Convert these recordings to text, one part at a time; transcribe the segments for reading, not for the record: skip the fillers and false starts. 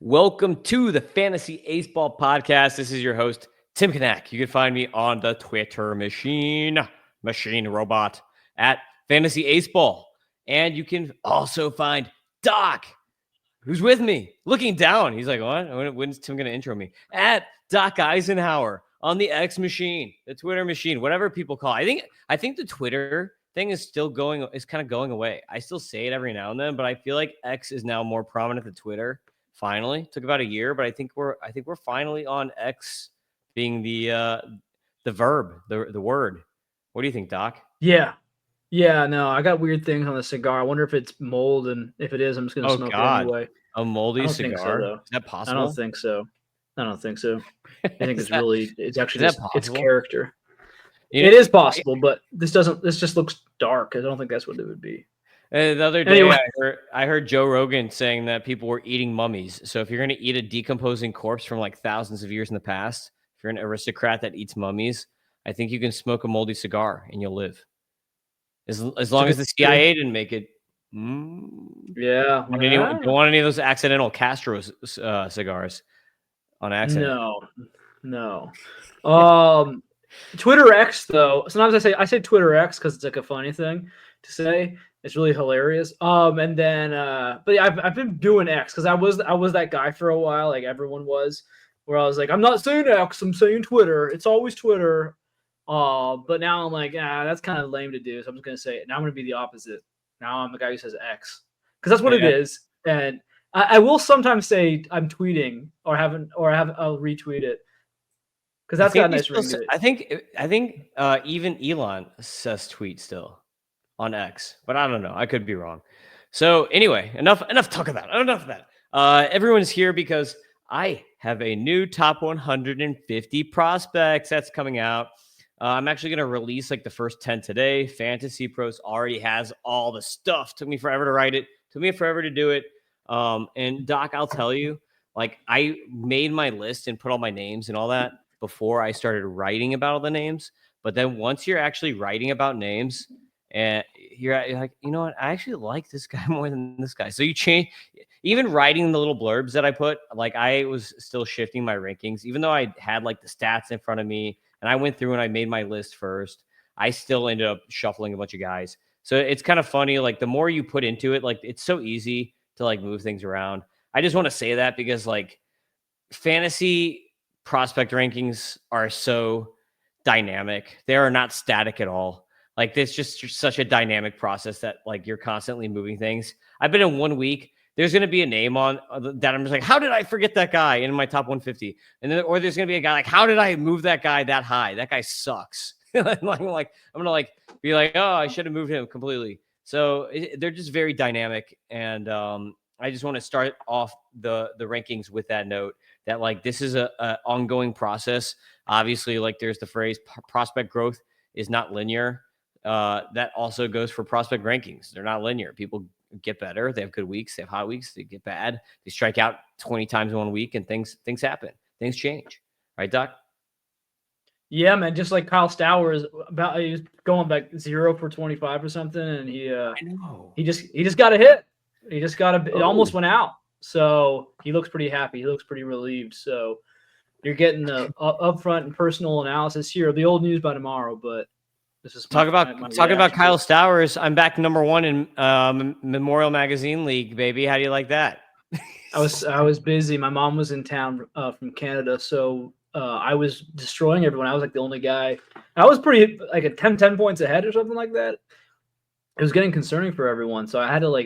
Welcome to the Fantasy Aceball podcast. This is your host, Tim Kanak. You can find me on the Twitter machine robot at Fantasy Aceball. And you can also find Doc, who's with me, looking down. He's like, what? When's Tim going to intro me? At Doc Eisenhauer on the X machine, the Twitter machine, whatever people call it. I think the Twitter thing is kind of going away. I still say it every now and then, but I feel like X is now more prominent than Twitter. Finally, took about a year, but I think we're finally on X being the verb, the word. What do you think, Doc? Yeah. No, I got weird things on the cigar. I wonder if it's mold, and if it is, I'm just gonna smoke it anyway. A moldy I don't cigar? think so, though. Is that possible? I don't think so. I think it's actually just it's possible? character. It is possible, but this just looks dark. I don't think that's what it would be. The other day, anyway. I heard Joe Rogan saying that people were eating mummies. So if you're going to eat a decomposing corpse from like thousands of years in the past, if you're an aristocrat that eats mummies, I think you can smoke a moldy cigar and you'll live. As long as the CIA didn't make it. Yeah. Don't want any of those accidental Castro cigars on accident. No. Twitter X, though. Sometimes I say Twitter X because it's like a funny thing to say. It's really hilarious. And then, but yeah, I've been doing X because I was that guy for a while, like everyone was, where I was like, I'm not saying X, I'm saying Twitter. It's always Twitter. But now I'm like, that's kind of lame to do. So I'm just gonna say it. Now I'm gonna be the opposite. Now I'm the guy who says X because that's what it is. And I will sometimes say I'm tweeting or I'll retweet it because that's got a nice ring to it. I think even Elon says tweet still on X, but I don't know. I could be wrong. So anyway, enough talk about it. Enough of that. Everyone's here because I have a new top 150 prospects that's coming out. I'm actually going to release like the first 10 today. Fantasy Pros already has all the stuff. Took me forever to write it. Took me forever to do it. And Doc, I'll tell you, like I made my list and put all my names and all that before I started writing about all the names. But then once you're actually writing about names, and you're like, you know what? I actually like this guy more than this guy. So you change, even writing the little blurbs that I put, like I was still shifting my rankings, even though I had like the stats in front of me and I went through and I made my list first. I still ended up shuffling a bunch of guys. So it's kind of funny. Like the more you put into it, like it's so easy to like move things around. I just want to say that because like fantasy prospect rankings are so dynamic. They are not static at all. Like this just such a dynamic process that like you're constantly moving things. I've been in 1 week. There's going to be a name on that. I'm just like, how did I forget that guy in my top 150? And then, or there's going to be a guy like, how did I move that guy that high? That guy sucks. I'm going to be like, oh, I should have moved him completely. So they're just very dynamic. And I just want to start off the rankings with that note that like, this is a ongoing process. Obviously, like there's the phrase prospect growth is not linear. That also goes for prospect rankings. They're not linear. People get better. They have good weeks. They have hot weeks. They get bad. They strike out 20 times in 1 week and things happen. Things change. Right, Doc? Yeah, man. Just like Kyle Stauer he was going back 0 for 25 or something. And he just got a hit. It almost went out. So he looks pretty happy. He looks pretty relieved. So you're getting the upfront and personal analysis here. The old news by tomorrow, but this is talk about Kyle Stowers. I'm back #1 in Memorial Magazine League, baby. How do you like that? I was busy. My mom was in town from Canada, so I was destroying everyone. I was like the only guy. I was pretty like a 10 points ahead or something like that. It was getting concerning for everyone, so I had to let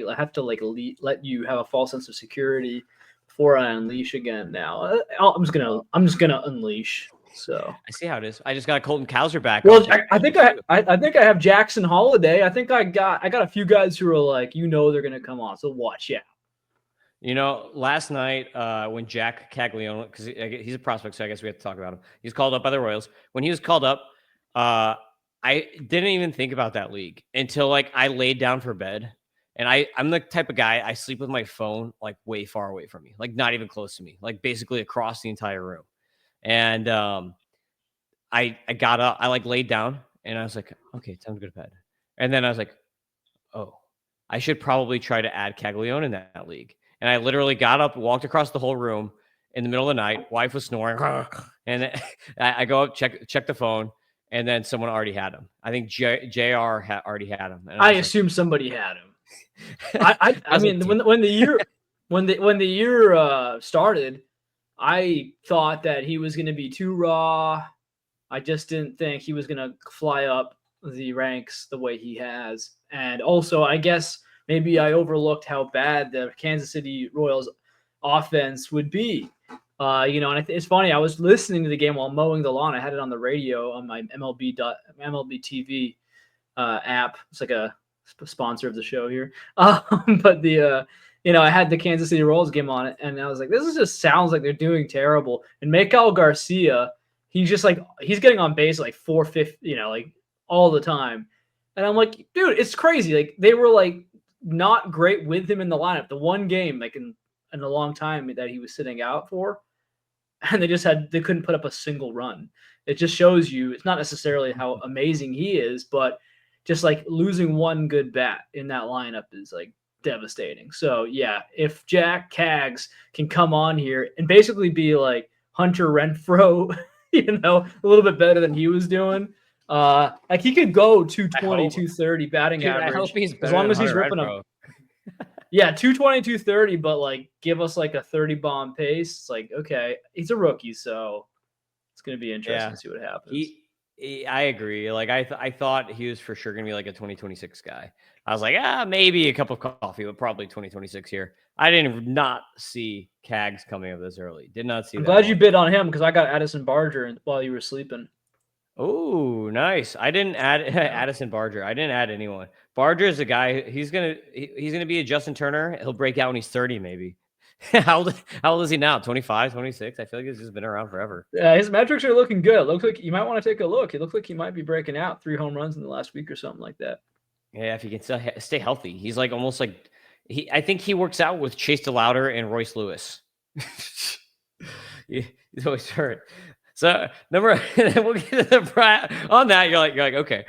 you have a false sense of security before I unleash again. Now I'm just gonna unleash. So I see how it is. I just got Colton Cowser back. Well, I think I have Jackson Holiday. I think I got a few guys who are like, they're gonna come on. So watch out. Last night when Jack Caglione, because he's a prospect, so I guess we have to talk about him. He's called up by the Royals. When he was called up, I didn't even think about that league until like I laid down for bed. And I'm the type of guy, I sleep with my phone like way far away from me, like not even close to me, like basically across the entire room. And I got up, I like laid down and I was like, okay, time to go to bed. And then I was like, oh, I should probably try to add Caglione in that league. And I literally got up, walked across the whole room in the middle of the night. Wife was snoring. And I go up, check the phone. And then someone already had him. I think JR already had him. And I was assume somebody had him. like, I mean, when the year started, I thought that he was going to be too raw. I just didn't think he was going to fly up the ranks the way he has. And also, I guess maybe I overlooked how bad the Kansas City Royals offense would be. And it's funny. I was listening to the game while mowing the lawn. I had it on the radio on my MLB TV app. It's like a sponsor of the show here. But I had the Kansas City Royals game on it, and I was like, this just sounds like they're doing terrible. And Miguel Garcia, he's just like, he's getting on base like 450, like all the time. And I'm like, dude, it's crazy. Like they were like not great with him in the lineup. The one game like in a long time that he was sitting out for, and they couldn't put up a single run. It just shows you it's not necessarily how amazing he is, but just like losing one good bat in that lineup is like devastating. So yeah, if Jack Kaggs can come on here and basically be like Hunter Renfroe, a little bit better than he was doing. Like he could go 220, 230 batting average. I hope he's better as long as he's Hunter ripping Renfroe. up. Yeah, 220, 230, but like give us like a 30 bomb pace. It's like, okay, he's a rookie, so it's gonna be interesting to see what happens. I agree. Like I thought he was for sure gonna be like a 2026 guy. I was like, maybe a cup of coffee, but probably 2026 here. I didn't not see Kaggs coming up this early. Did not see. I'm glad you bid on him because I got Addison Barger while you were sleeping. Oh, nice. I didn't add Addison Barger. I didn't add anyone. Barger is a guy. He's gonna be a Justin Turner. He'll break out when he's 30, maybe. How old is he now? 25, 26? I feel like he's just been around forever. Yeah, his metrics are looking good. It looks like you might want to take a look. It looks like he might be breaking out 3 home runs in the last week or something like that. Yeah, if he can still stay healthy. He's like almost like I think he works out with Chase DeLauder and Royce Lewis. He's always hurt. So we'll get to on that. You're like okay.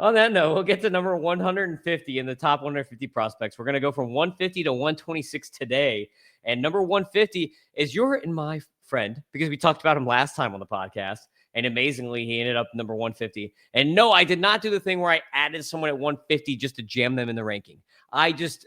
On that note, we'll get to number 150 in the top 150 prospects. We're gonna go from 150 to 126 today, and number 150 is your and my friend because we talked about him last time on the podcast, and amazingly he ended up number 150. And no, I did not do the thing where I added someone at 150 just to jam them in the ranking. I just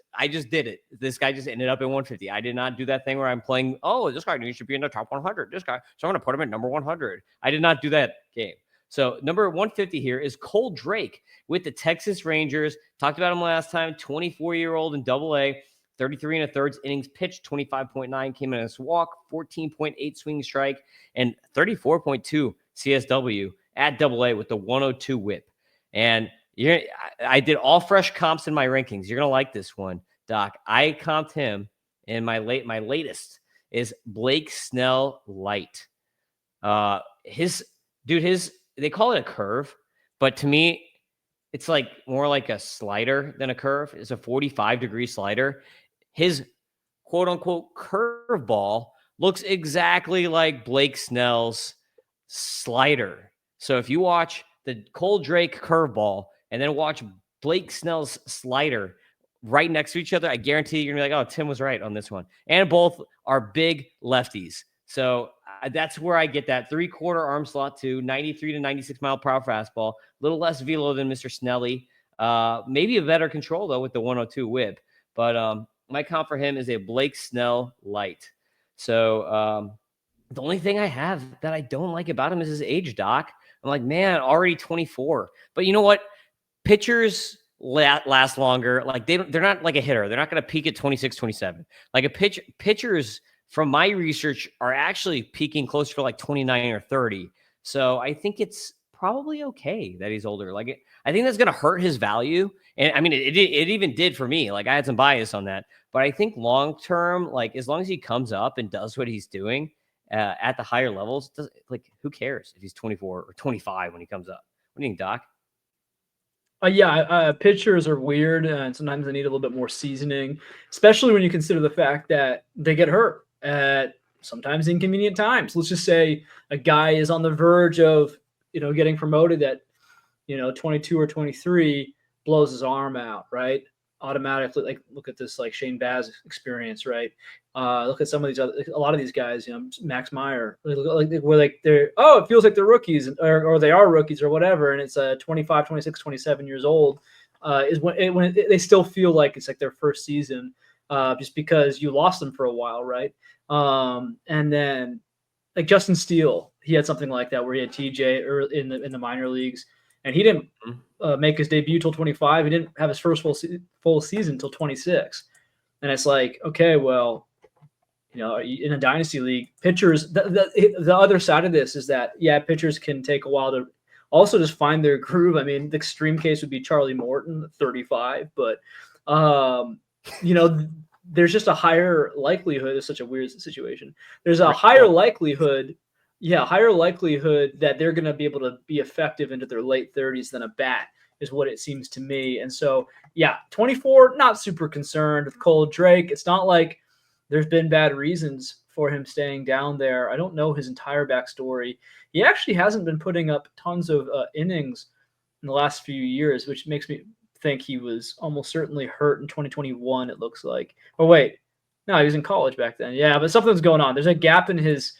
did it. This guy just ended up at 150. I did not do that thing where I'm playing, this guy needs to be in the top 100. This guy, so I'm going to put him at number 100. I did not do that game. So number 150 here is Cole Drake with the Texas Rangers. Talked about him last time, 24-year-old in AA, 33 1/3 innings pitched, 25.9 came in as walk, 14.8 swing strike, and 34.2 CSW at AA with the 102 whip. And I did all fresh comps in my rankings. You're gonna like this one, Doc. I comped him, and my latest is Blake Snell light. They call it a curve, but to me, it's like more like a slider than a curve. It's a 45-degree slider. His quote unquote curveball looks exactly like Blake Snell's slider. So if you watch the Cole Drake curveball and then watch Blake Snell's slider right next to each other, I guarantee you're going to be like, oh, Tim was right on this one. And both are big lefties. So that's where I get that 3/4 arm slot to 93 to 96 mile per hour fastball. A little less velo than Mr. Snelly. Maybe a better control, though, with the 102 whip. But my comp for him is a Blake Snell light. So the only thing I have that I don't like about him is his age, Doc. I'm like, man, already 24. But you know what? Pitchers last longer. Like they're not like a hitter. They're not going to peak at 26, 27. Like pitchers from my research are actually peaking closer to like 29 or 30. So I think it's probably okay that he's older. I think that's going to hurt his value. And I mean, it even did for me. Like I had some bias on that, but I think long-term, like as long as he comes up and does what he's doing at the higher levels, who cares if he's 24 or 25 when he comes up? What do you think, Doc? Pitchers are weird, and sometimes they need a little bit more seasoning, especially when you consider the fact that they get hurt at sometimes inconvenient times. Let's just say a guy is on the verge of, getting promoted at, 22 or 23, blows his arm out, right? automatically like look at this like Shane Baz experience, right? Look at some of these other, a lot of these guys, Max Meyer, where like they're, oh, it feels like they're rookies or they are rookies or whatever. And it's 25, 26, 27 years old is when they still feel like it's like their first season just because you lost them for a while, right? And then like Justin Steele, he had something like that where he had TJ in the minor leagues, and he didn't make his debut till 25. He didn't have his first full season till 26. And it's like, okay, well, in a dynasty league, pitchers. The other side of this is that pitchers can take a while to also just find their groove. I mean, the extreme case would be Charlie Morton, 35, but there's just a higher likelihood. It's such a weird situation. There's a higher likelihood that they're going to be able to be effective into their late 30s than a bat is what it seems to me. And so, 24, not super concerned with Cole Drake. It's not like there's been bad reasons for him staying down there. I don't know his entire backstory. He actually hasn't been putting up tons of innings in the last few years, which makes me think he was almost certainly hurt in 2021, it looks like. Oh, wait. No, he was in college back then. Yeah, but something's going on. There's a gap in his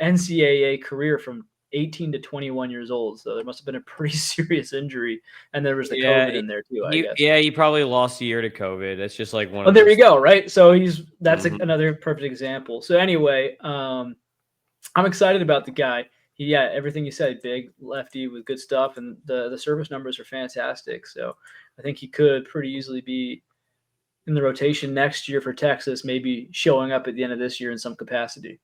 NCAA career from 18 to 21 years old. So there must have been a pretty serious injury. And there was the COVID in there too, I guess. Yeah, he probably lost a year to COVID. That's just like one of there you go, right? So that's another perfect example. So anyway, I'm excited about the guy. Everything you said, big lefty with good stuff, and the service numbers are fantastic. So I think he could pretty easily be in the rotation next year for Texas, maybe showing up at the end of this year in some capacity.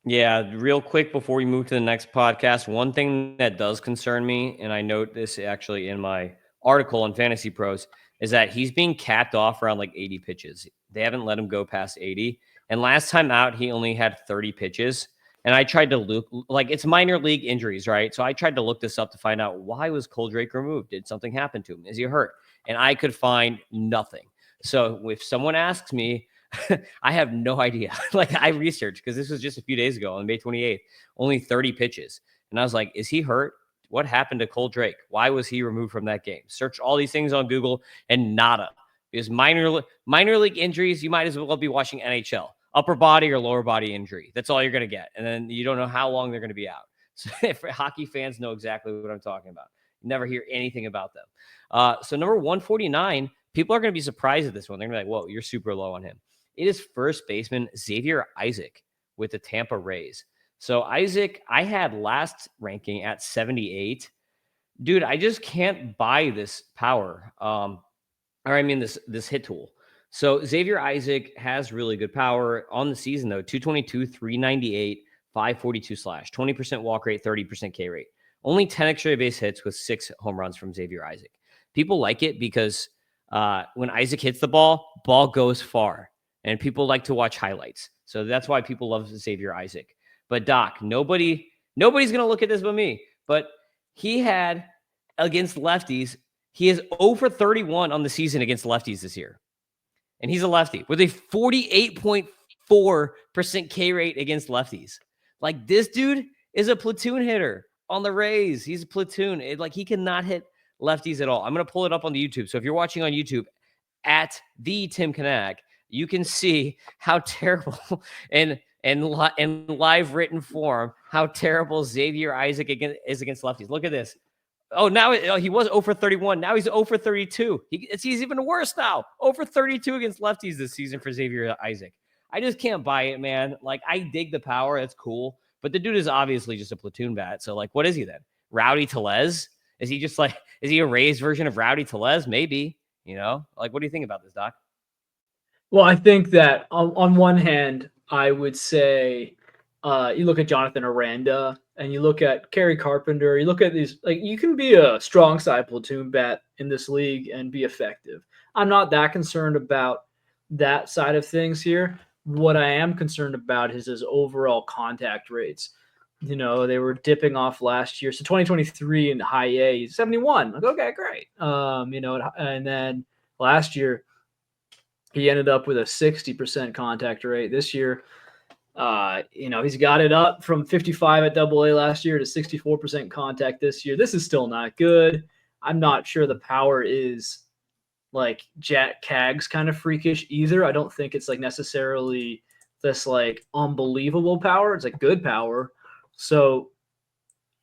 Yeah, real quick before we move to the next podcast, one thing that does concern me, and I note this actually in my article on Fantasy Pros, is that he's being capped off around like 80 pitches. They haven't let him go past 80. And last time out, he only had 30 pitches. And I tried to look, like, it's minor league injuries, right? So I tried to look this up to find out, why was Cole Drake removed? Did something happen to him? Is he hurt? And I could find nothing. So if someone asks me, I have no idea. Like, I researched, because this was just a few days ago on May 28th, only 30 pitches. And I was like, is he hurt? What happened to Cole Drake? Why was he removed from that game? Search all these things on Google and nada. Because minor league injuries, you might as well be watching NHL. Upper body or lower body injury. That's all you're going to get. And then you don't know how long they're going to be out. So if hockey fans know exactly what I'm talking about. You never hear anything about them. So number 149, people are going to be surprised at this one. They're going to be like, whoa, you're super low on him. It is first baseman Xavier Isaac with the Tampa Rays. So Isaac, I had last ranking at 78. Dude, I just can't buy this power. This hit tool. So Xavier Isaac has really good power on the season, though. 222, 398, 542 slash, 20% walk rate, 30% K rate. Only 10 extra base hits with 6 home runs from Xavier Isaac. People like it because when Isaac hits the ball goes far. And people like to watch highlights. So that's why people love Xavier Isaac. But Doc, nobody's going to look at this but me. But he had, against lefties, he is 0 for 31 on the season against lefties this year. And he's a lefty with a 48.4% K rate against lefties. Like, this dude is a platoon hitter on the Rays. He's a platoon. He cannot hit lefties at all. I'm going to pull it up on the YouTube. So if you're watching on YouTube, at the Tim Kanak, you can see how terrible and live written form, how terrible Xavier Isaac is against lefties. Look at this. Oh, now he was 0 for 31. Now he's 0 for 32. He's even worse now. 0 for 32 against lefties this season for Xavier Isaac. I just can't buy it, man. Like, I dig the power. That's cool. But the dude is obviously just a platoon bat. So, like, what is he then? Rowdy Tellez? Is he a Rays version of Rowdy Tellez? Maybe, Like, what do you think about this, Doc? Well, I think that on one hand, I would say you look at Jonathan Aranda and you look at Kerry Carpenter, you look at these, like, you can be a strong side platoon bat in this league and be effective. I'm not that concerned about that side of things here. What I am concerned about is his overall contact rates. They were dipping off last year. So 2023 in high A, he's 71. Like, okay, great. And then last year, he ended up with a 60% contact rate. This year, he's got it up from 55 at AA last year to 64% contact this year. This is still not good. I'm not sure the power is like Jack Cag's kind of freakish either. I don't think it's like necessarily this like unbelievable power. It's like good power. So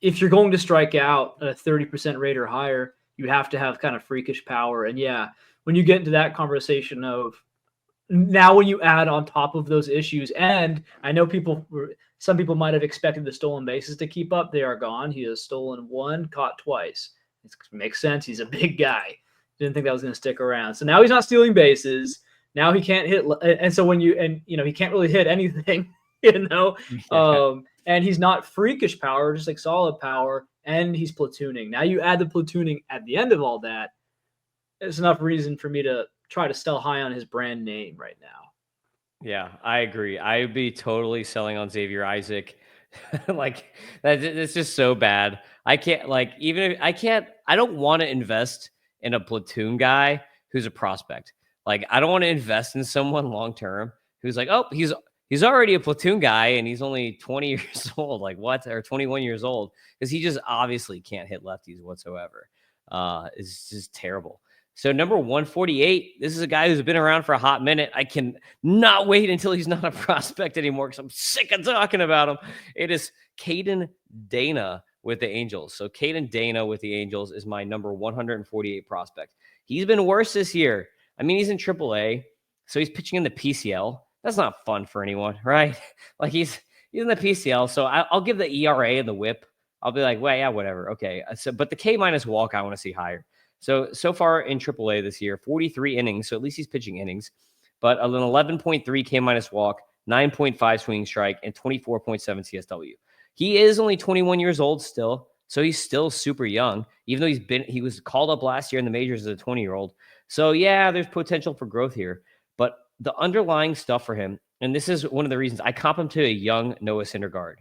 if you're going to strike out at a 30% rate or higher, you have to have kind of freakish power. And yeah, when you get into that conversation of now when you add on top of those issues, and I know some people might have expected the stolen bases to keep up. They are gone. He has stolen one, caught twice. It makes sense. He's a big guy. Didn't think that was going to stick around. So now he's not stealing bases. Now he can't hit. And so he can't really hit anything, Yeah. and he's not freakish power, just like solid power. And he's platooning. Now you add the platooning at the end of all that. It's enough reason for me to try to sell high on his brand name right now. Yeah, I agree. I would be totally selling on Xavier Isaac. Like that's just so bad. I can't like even if I can't I don't want to invest in a platoon guy who's a prospect. Like I don't want to invest in someone long term who's like, "Oh, he's already a platoon guy and he's only 20 years old." Like what? Or 21 years old because he just obviously can't hit lefties whatsoever. It's just terrible. So number 148, this is a guy who's been around for a hot minute. I can not wait until he's not a prospect anymore because I'm sick of talking about him. It is Caden Dana with the Angels. So Caden Dana with the Angels is my number 148 prospect. He's been worse this year. I mean, he's in AAA, so he's pitching in the PCL. That's not fun for anyone, right? Like he's in the PCL, so I'll give the ERA and the WHIP. I'll be like, well, yeah, whatever. Okay. So, but the K minus walk, I want to see higher. So far in AAA this year, 43 innings. So at least he's pitching innings, but an 11.3 K minus walk, 9.5 swinging strike, and 24.7 CSW. He is only 21 years old still, so he's still super young. Even though he was called up last year in the majors as a 20-year-old. So yeah, there's potential for growth here, but the underlying stuff for him, and this is one of the reasons I comp him to a young Noah Syndergaard.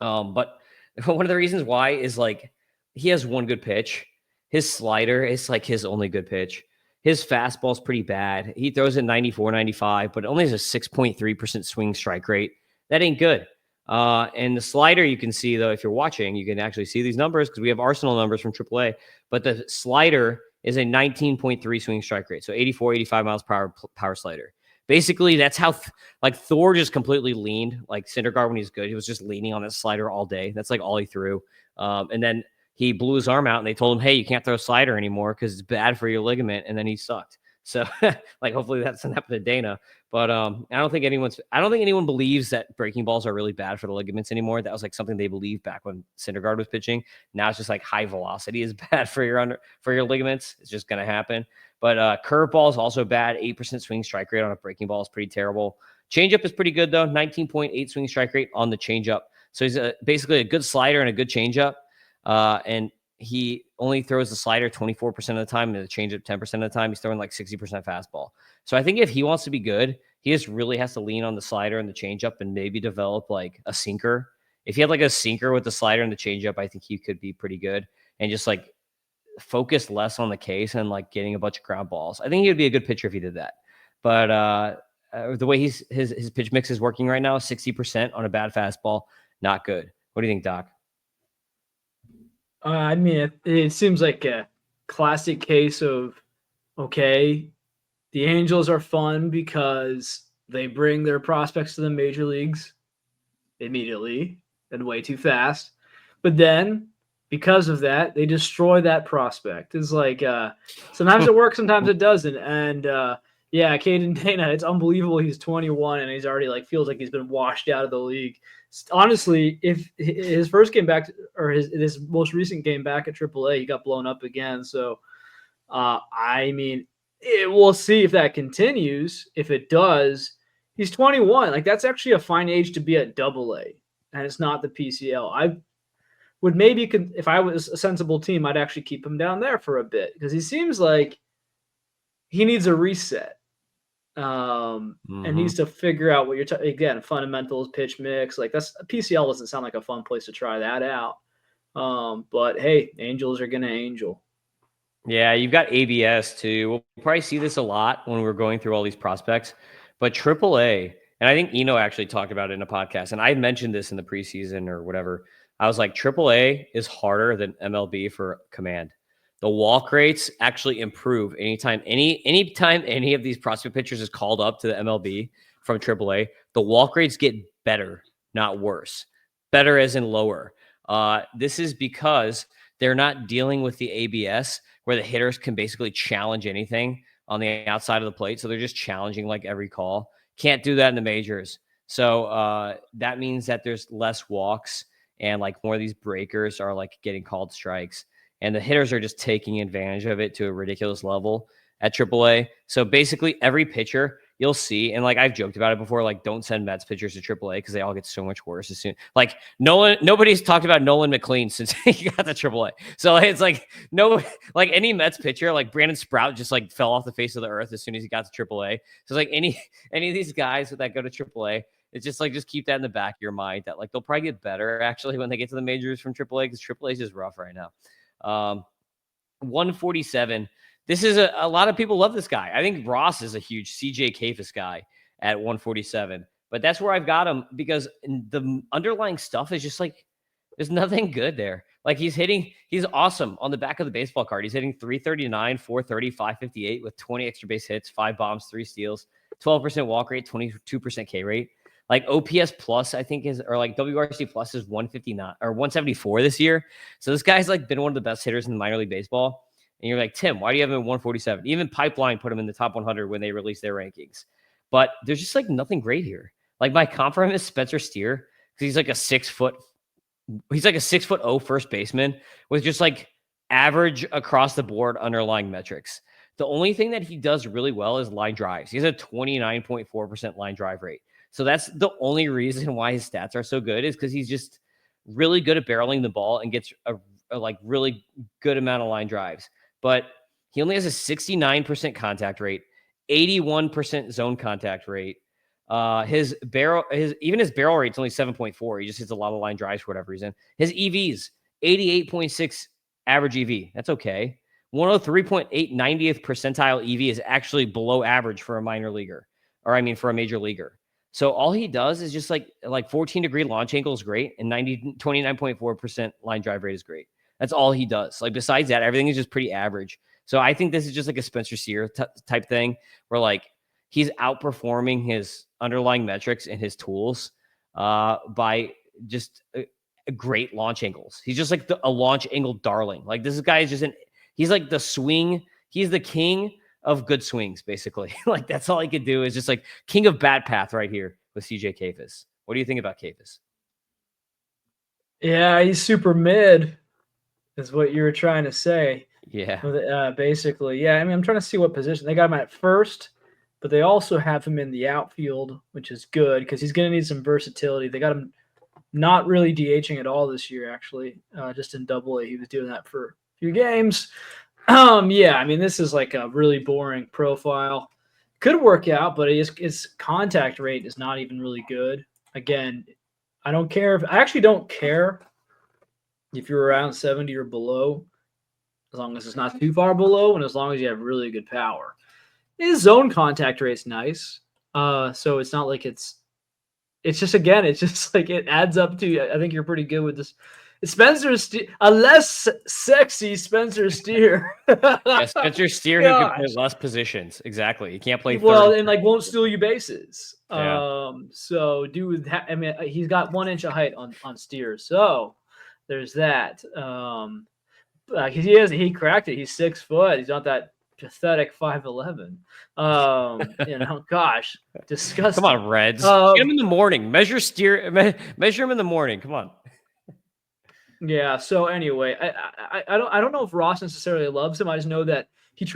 But one of the reasons why is like he has one good pitch. His slider is like his only good pitch. His fastball is pretty bad. He throws it 94, 95, but it only has a 6.3% swing strike rate. That ain't good. And the slider, you can see, though, if you're watching, you can actually see these numbers because we have Arsenal numbers from AAA. But the slider is a 19.3 swing strike rate. So 84, 85 miles per hour power slider. Basically, that's how like Thor just completely leaned. Like Syndergaard when he's good, he was just leaning on that slider all day. That's like all he threw. And then he blew his arm out and they told him, hey, you can't throw a slider anymore because it's bad for your ligament. And then he sucked. So like, hopefully that doesn't happen to Dana. But I don't think anyone believes that breaking balls are really bad for the ligaments anymore. That was like something they believed back when Syndergaard was pitching. Now it's just like high velocity is bad for your ligaments. It's just going to happen. But curveball is also bad. 8% swing strike rate on a breaking ball is pretty terrible. Changeup is pretty good though. 19.8 swing strike rate on the changeup. So he's basically a good slider and a good changeup. And he only throws the slider 24% of the time and the changeup 10% of the time. He's throwing like 60% fastball. So I think if he wants to be good, he just really has to lean on the slider and the changeup and maybe develop like a sinker. If he had like a sinker with the slider and the changeup, I think he could be pretty good and just like focus less on the case and like getting a bunch of ground balls. I think he would be a good pitcher if he did that. But the way his pitch mix is working right now, 60% on a bad fastball, not good. What do you think, Doc? I mean, it seems like a classic case of, okay, the Angels are fun because they bring their prospects to the major leagues immediately and way too fast. But then, because of that, they destroy that prospect. It's like sometimes it works, sometimes it doesn't. And yeah, Caden Dana, it's unbelievable. He's 21 and he's already like feels like he's been washed out of the league. Honestly, if his first game back or his most recent game back at AAA, he got blown up again. So I mean, we'll see if that continues. If it does, he's 21. Like that's actually a fine age to be at AA, and it's not the PCL. I would maybe, if I was a sensible team, I'd actually keep him down there for a bit because he seems like he needs a reset. And needs to figure out what you're again, fundamentals, pitch mix. Like that's PCL doesn't sound like a fun place to try that out. But hey, Angels are gonna angel. Yeah, you've got ABS too. We'll probably see this a lot when we're going through all these prospects. But AAA, and I think Eno actually talked about it in a podcast, and I mentioned this in the preseason or whatever. I was like, AAA is harder than MLB for command the walk rates actually improve anytime any of these prospect pitchers is called up to the MLB from AAA. The walk rates get better, not worse. Better as in lower. This is because they're not dealing with the ABS where the hitters can basically challenge anything on the outside of the plate. So they're just challenging like every call. Can't do that in the majors. So that means that there's less walks and like more of these breakers are like getting called strikes. And the hitters are just taking advantage of it to a ridiculous level at AAA. So basically every pitcher you'll see, and like I've joked about it before, like don't send Mets pitchers to AAA because they all get so much worse as soon. Like nobody's talked about Nolan McLean since he got to AAA. So it's like like any Mets pitcher, like Brandon Sprout just like fell off the face of the earth as soon as he got to AAA. So like any of these guys that go to AAA, it's just like just keep that in the back of your mind that like they'll probably get better actually when they get to the majors from AAA because AAA is just rough right now. 147. This is a lot of people love this guy. I think Ross is a huge CJ Kafis guy at 147, but that's where I've got him because the underlying stuff is just like there's nothing good there. Like he's awesome on the back of the baseball card. He's hitting 339, 430, 558 with 20 extra base hits, 5 bombs, 3 steals, 12% walk rate, 22% K rate. Like OPS plus, I think or like WRC plus is 159 or 174 this year. So this guy's like been one of the best hitters in the minor league baseball. And you're like, Tim, why do you have him at 147? Even Pipeline put him in the top 100 when they released their rankings. But there's just like nothing great here. Like my comp for him is Spencer Steer because he's like a 6'0" first baseman with just like average across the board underlying metrics. The only thing that he does really well is line drives. He has a 29.4% line drive rate. So that's the only reason why his stats are so good is because he's just really good at barreling the ball and gets a like really good amount of line drives. But he only has a 69% contact rate, 81% zone contact rate. His barrel rate's only 7.4. He just hits a lot of line drives for whatever reason. His EVs, 88.6 average EV. That's okay. 103.8 90th percentile EV is actually below average for a minor leaguer, or I mean for a major leaguer. So all he does is just like 14-degree launch angle is great, and 29.4% line drive rate is great. That's all he does. Like besides that, everything is just pretty average. So I think this is just like a Spencer Steer type thing where like he's outperforming his underlying metrics and his tools by just great launch angles. He's just like a launch angle darling. Like this guy is just he's like the swing. He's the king of good swings, basically. Like that's all he could do is just like king of bat path right here with CJ Kafis. What do you think about Kafis? Yeah, he's super mid, is what you were trying to say. Yeah. Basically. Yeah, I mean, I'm trying to see what position. They got him at first, but they also have him in the outfield, which is good because he's going to need some versatility. They got him not really DHing at all this year, actually. Just in Double-A, he was doing that for a few games. Yeah, I mean, this is like a really boring profile. Could work out, but his contact rate is not even really good. Again, I actually don't care if you're around 70 or below, as long as it's not too far below, and as long as you have really good power. His zone contact rate's nice. So it's not like it's just like it adds up to, I think you're pretty good with this. Spencer Steer, a less sexy Spencer Steer. Yeah, Spencer Steer who can play less positions. Exactly. He can't play third. Well, and like won't steal you bases. Yeah. So I mean, he's got 1 inch of height on Steer. So there's that. He cracked it. He's 6 foot. He's not that pathetic 5'11". Gosh, disgusting. Come on, Reds. Get him in the morning. Measure him in the morning. Come on. Yeah. So anyway, I don't know if Ross necessarily loves him. I just know that he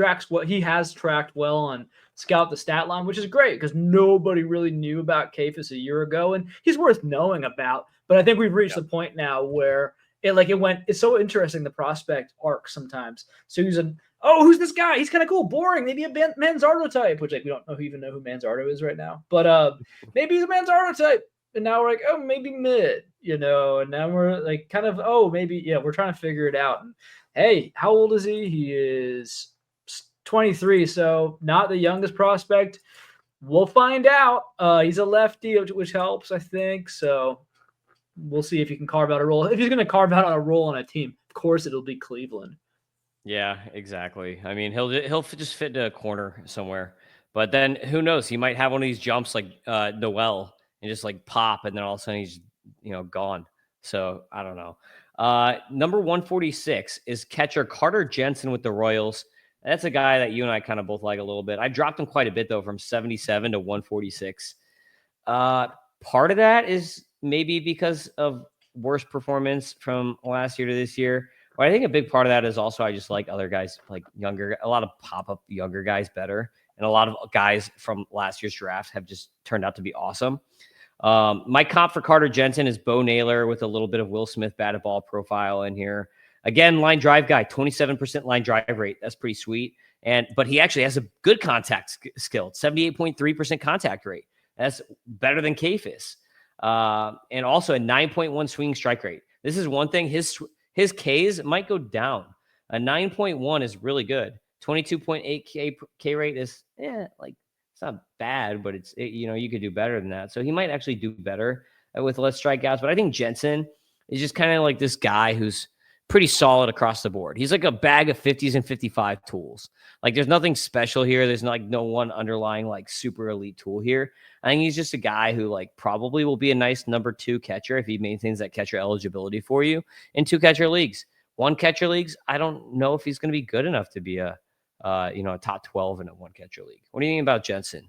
has tracked well on Scout the Stat Line, which is great because nobody really knew about Kafis a year ago, and he's worth knowing about. But I think we've reached the point now where it's so interesting, the prospect arc sometimes. So who's this guy? He's kind of cool, boring. Maybe a Manzardo type, which like we don't even know who Manzardo is right now. But maybe he's a Manzardo type. And now we're like, oh, maybe mid, and now we're like kind of, oh, maybe, yeah, we're trying to figure it out. And hey, how old is he? He is 23, so not the youngest prospect. We'll find out. He's a lefty, which helps, I think. So we'll see if he can carve out a role. If he's going to carve out a role on a team, of course it'll be Cleveland. Yeah, exactly. I mean, he'll just fit into a corner somewhere. But then who knows? He might have one of these jumps like Noel and just like pop, and then all of a sudden he's gone. So I don't know. Number 146 is catcher Carter Jensen with the Royals. That's a guy that you and I kind of both like a little bit. I dropped him quite a bit though, from 77 to 146. Uh, Part of that is maybe because of worse performance from last year to this year. But I think a big part of that is also I just like other guys, like younger, a lot of pop up younger guys better. And a lot of guys from last year's draft have just turned out to be awesome. My comp for Carter Jensen is Bo Naylor with a little bit of Will Smith batted ball profile in here. Again, line drive guy, 27% line drive rate. That's pretty sweet. But he actually has a good contact skill, 78.3% contact rate. That's better than Kafis. And also a 9.1 swinging strike rate. This is one thing. His Ks might go down. A 9.1 is really good. 22.8 K rate is like it's not bad, but you could do better than that. So he might actually do better with less strikeouts. But I think Jensen is just kind of like this guy who's pretty solid across the board. He's like a bag of 50s and 55 tools. Like there's nothing special here. There's like no one underlying like super elite tool here. I think he's just a guy who like probably will be a nice number 2 catcher if he maintains that catcher eligibility for you in 2 catcher leagues. 1 catcher leagues, I don't know if he's going to be good enough to be a top 12 in a 1 catcher league. What do you think about Jensen?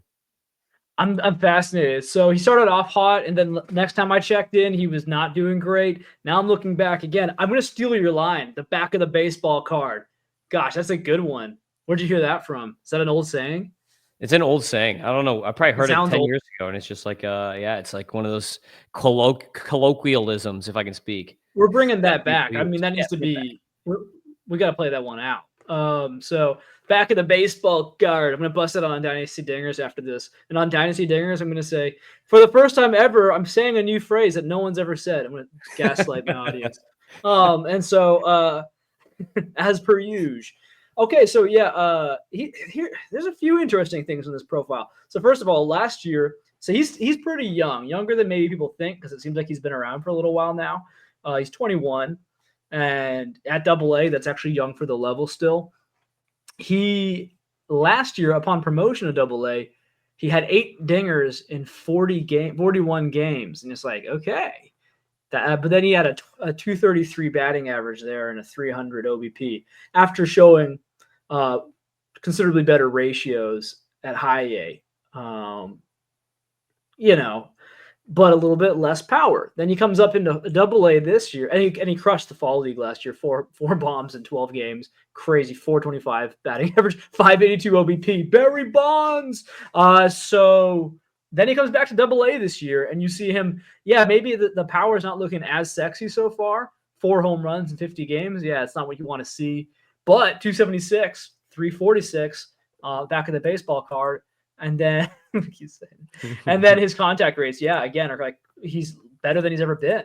I'm fascinated. So he started off hot, and then next time I checked in, he was not doing great. Now I'm looking back again. I'm going to steal your line, the back of the baseball card. Gosh, that's a good one. Where'd you hear that from? Is that an old saying? It's an old saying. I don't know. I probably heard it 10 old. years ago, and it's just like, it's like one of those colloquialisms, if I can speak. We're bringing that People back. I use. mean, that Yeah, needs to bring it back. be. We got to play that one out. So back of the baseball card. I'm going to bust it on Dynasty Dingers after this. And on Dynasty Dingers, I'm going to say, for the first time ever, I'm saying a new phrase that no one's ever said. I'm going to gaslight my audience. And so, as per usual. Okay, so yeah, there's a few interesting things in this profile. So first of all, last year, so he's pretty young, younger than maybe people think, because it seems like he's been around for a little while now. He's 21, and at AA, that's actually young for the level still. He last year, upon promotion to AA, he had 8 dingers in 41 games, and it's like, okay. But then he had a 233 batting average there and a 300 OBP after showing considerably better ratios at high A. But a little bit less power. Then he comes up into AA this year, and he crushed the fall league last year. Four bombs in 12 games, crazy 425 batting average, 582 OBP. Barry Bonds. So then he comes back to AA this year, and you see him. Yeah, maybe the power is not looking as sexy so far. 4 home runs in 50 games. Yeah, it's not what you want to see. But 276, 346, back of the baseball card. And then and then his contact rates, again, are like he's better than he's ever been.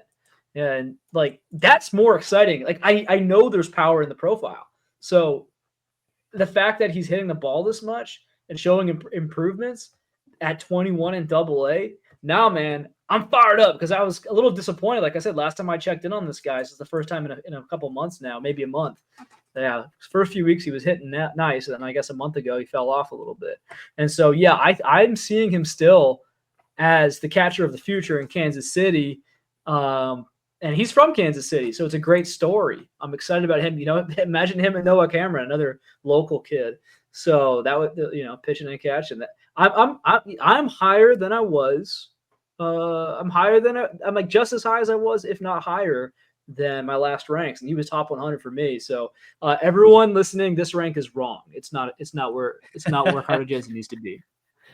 And like that's more exciting. Like I know there's power in the profile. So the fact that he's hitting the ball this much and showing improvements at 21 in AA, now, man, I'm fired up because I was a little disappointed. Like I said, last time I checked in on this guy, this is the first time in a couple months now, maybe a month. Yeah, first few weeks he was hitting that nice, and then I guess a month ago he fell off a little bit. And so, yeah, I'm seeing him still as the catcher of the future in Kansas City. And he's from Kansas City, so it's a great story. I'm excited about him. Imagine him and Noah Cameron, another local kid. So that would, pitching and catching. That I'm higher than I was. I'm like just as high as I was, if not higher than my last ranks, and he was top 100 for me. So everyone listening, this rank is wrong. It's not where Carter Jensen needs to be.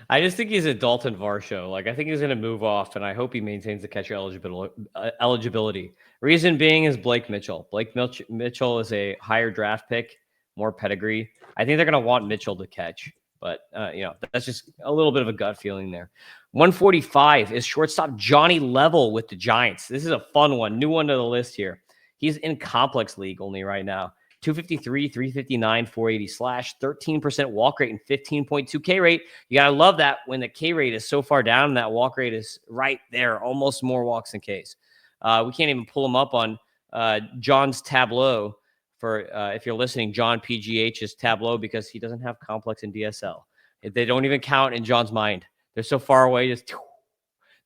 I just think he's a Dalton Varsho. Like I think he's going to move off, and I hope he maintains the catcher eligibility. Reason being is Blake Mitchell. Mitchell is a higher draft pick, more pedigree. I think they're going to want Mitchell to catch, but that's just a little bit of a gut feeling there. 145 is shortstop Johnny Level with the Giants. This is a fun one, new one to the list here. He's in complex league only right now. 253, 359, 480 slash, 13% walk rate and 15.2 K rate. You gotta love that when the K rate is so far down and that walk rate is right there, almost more walks than Ks. We can't even pull him up on John's Tableau for if you're listening, John PGH is tableau because he doesn't have complex in DSL. They don't even count in John's mind. They're so far away, just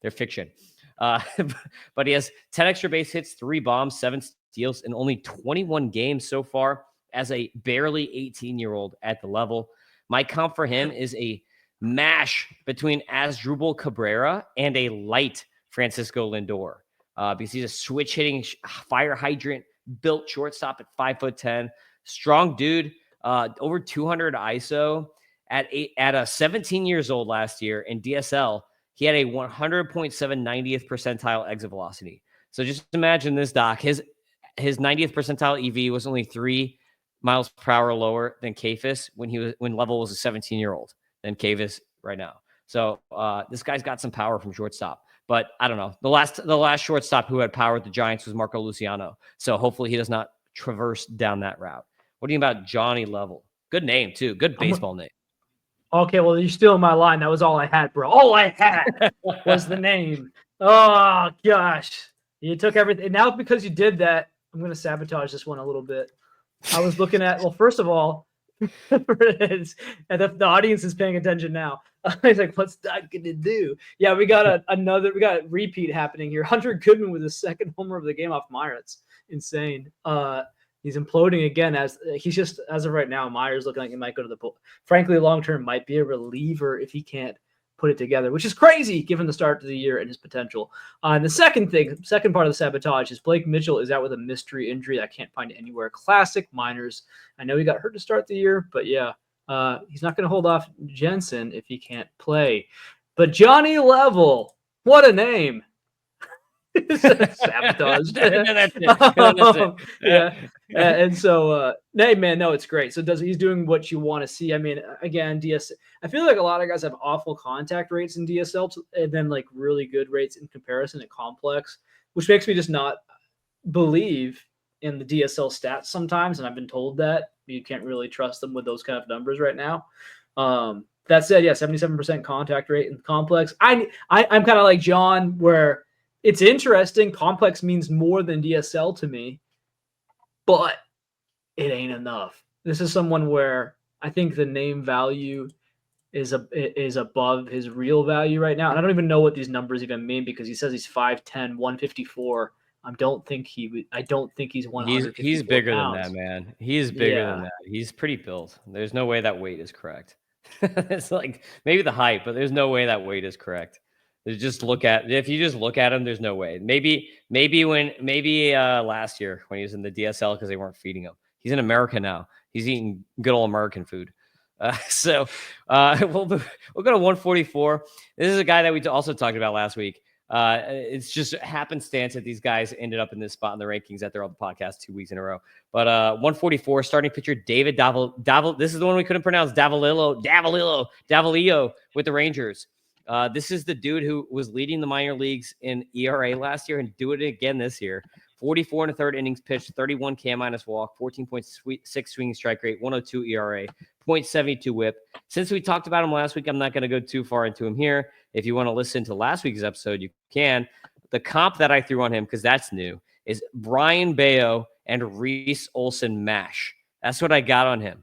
they're fiction. But he has 10 extra base hits, 3 bombs, 7 steals in only 21 games so far as a barely 18-year-old at the level. My comp for him is a mash between Asdrubal Cabrera and a light Francisco Lindor because he's a switch-hitting fire hydrant, built shortstop at 5'10", strong dude, over 200 ISO at 17 years old last year in DSL. He had a 100.7 90th percentile exit velocity. So just imagine this, Doc. His 90th percentile EV was only 3 miles per hour lower than Kafis when Level was a 17-year-old than Kafis right now. So this guy's got some power from shortstop. But I don't know. The last shortstop who had power at the Giants was Marco Luciano. So hopefully he does not traverse down that route. What do you think about Johnny Level? Good name too. Good baseball name. Okay, well, you're stealing my line. That was all I had, bro. All I had was the name. Oh, gosh. You took everything. Now, because you did that, I'm going to sabotage this one a little bit. I was looking at, well, first of all, the audience is paying attention now. I was like, what's that going to do? Yeah, we got a repeat happening here. Hunter Goodman with his second homer of the game off Meyer. It's insane. He's imploding again as of right now, Meyer's looking like he might go to the bull. Frankly, long-term might be a reliever if he can't put it together, which is crazy given the start to the year and his potential. And the second part of the sabotage is Blake Mitchell is out with a mystery injury that I can't find anywhere. Classic minors. I know he got hurt to start the year, but yeah, he's not going to hold off Jensen if he can't play. But Johnny Level, what a name. Sabotaged. That's it. Yeah. And so, hey, man, no, it's great. So he's doing what you want to see. I mean, again, I feel like a lot of guys have awful contact rates in DSL and then like really good rates in comparison at complex, which makes me just not believe in the DSL stats sometimes. And I've been told that you can't really trust them with those kind of numbers right now. That said, yeah, 77% contact rate in complex. I'm kind of like John, where it's interesting. Complex means more than DSL to me, but it ain't enough. This is someone where I think the name value is above his real value right now. And I don't even know what these numbers even mean because he says he's 5'10", 154. I don't think he's 154 He's bigger pounds. than that, man. He's bigger than that. He's pretty built. There's no way that weight is correct. It's like maybe the height, but there's no way that weight is correct. If you just look at him, there's no way. Maybe last year when he was in the DSL because they weren't feeding him. He's in America now. He's eating good old American food. So we'll go to 144. This is a guy that we also talked about last week. It's just happenstance that these guys ended up in this spot in the rankings that they're on the podcast 2 weeks in a row. But 144 starting pitcher David Davil. This is the one we couldn't pronounce. Davalillo with the Rangers. This is the dude who was leading the minor leagues in ERA last year and do it again this year. 44 and a third innings pitched, 31 K minus walk, 14.6 swinging strike rate, 102 ERA, 0.72 whip. Since we talked about him last week, I'm not going to go too far into him here. If you want to listen to last week's episode, you can. The comp that I threw on him, because that's new, is Brian Bayo and Reese Olson mash. That's what I got on him.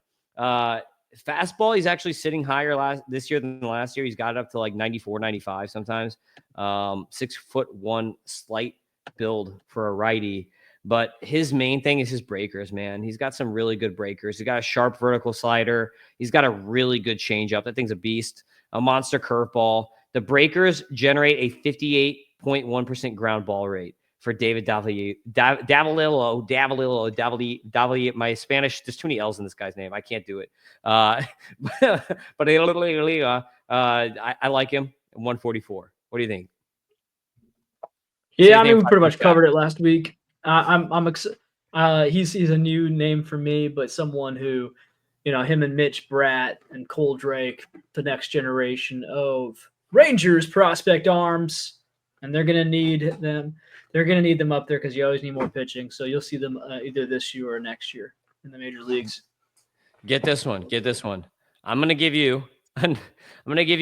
Fastball, he's actually sitting higher this year than last year. He's got it up to like 94, 95 sometimes. 6'1", slight build for a righty. But his main thing is his breakers, man. He's got some really good breakers. He's got a sharp vertical slider. He's got a really good changeup. That thing's a beast. A monster curveball. The breakers generate a 58.1% ground ball rate for David Davalillo. My Spanish, there's too many L's in this guy's name. I can't do it. But I like him. 144. What do you think? Yeah, I mean, we pretty much covered it last week. He's a new name for me, but someone who, him and Mitch Bratt and Cole Drake, the next generation of Rangers prospect arms, and they're going to need them. They're going to need them up there because you always need more pitching. So you'll see them either this year or next year in the major leagues. Get this one. I'm going to give you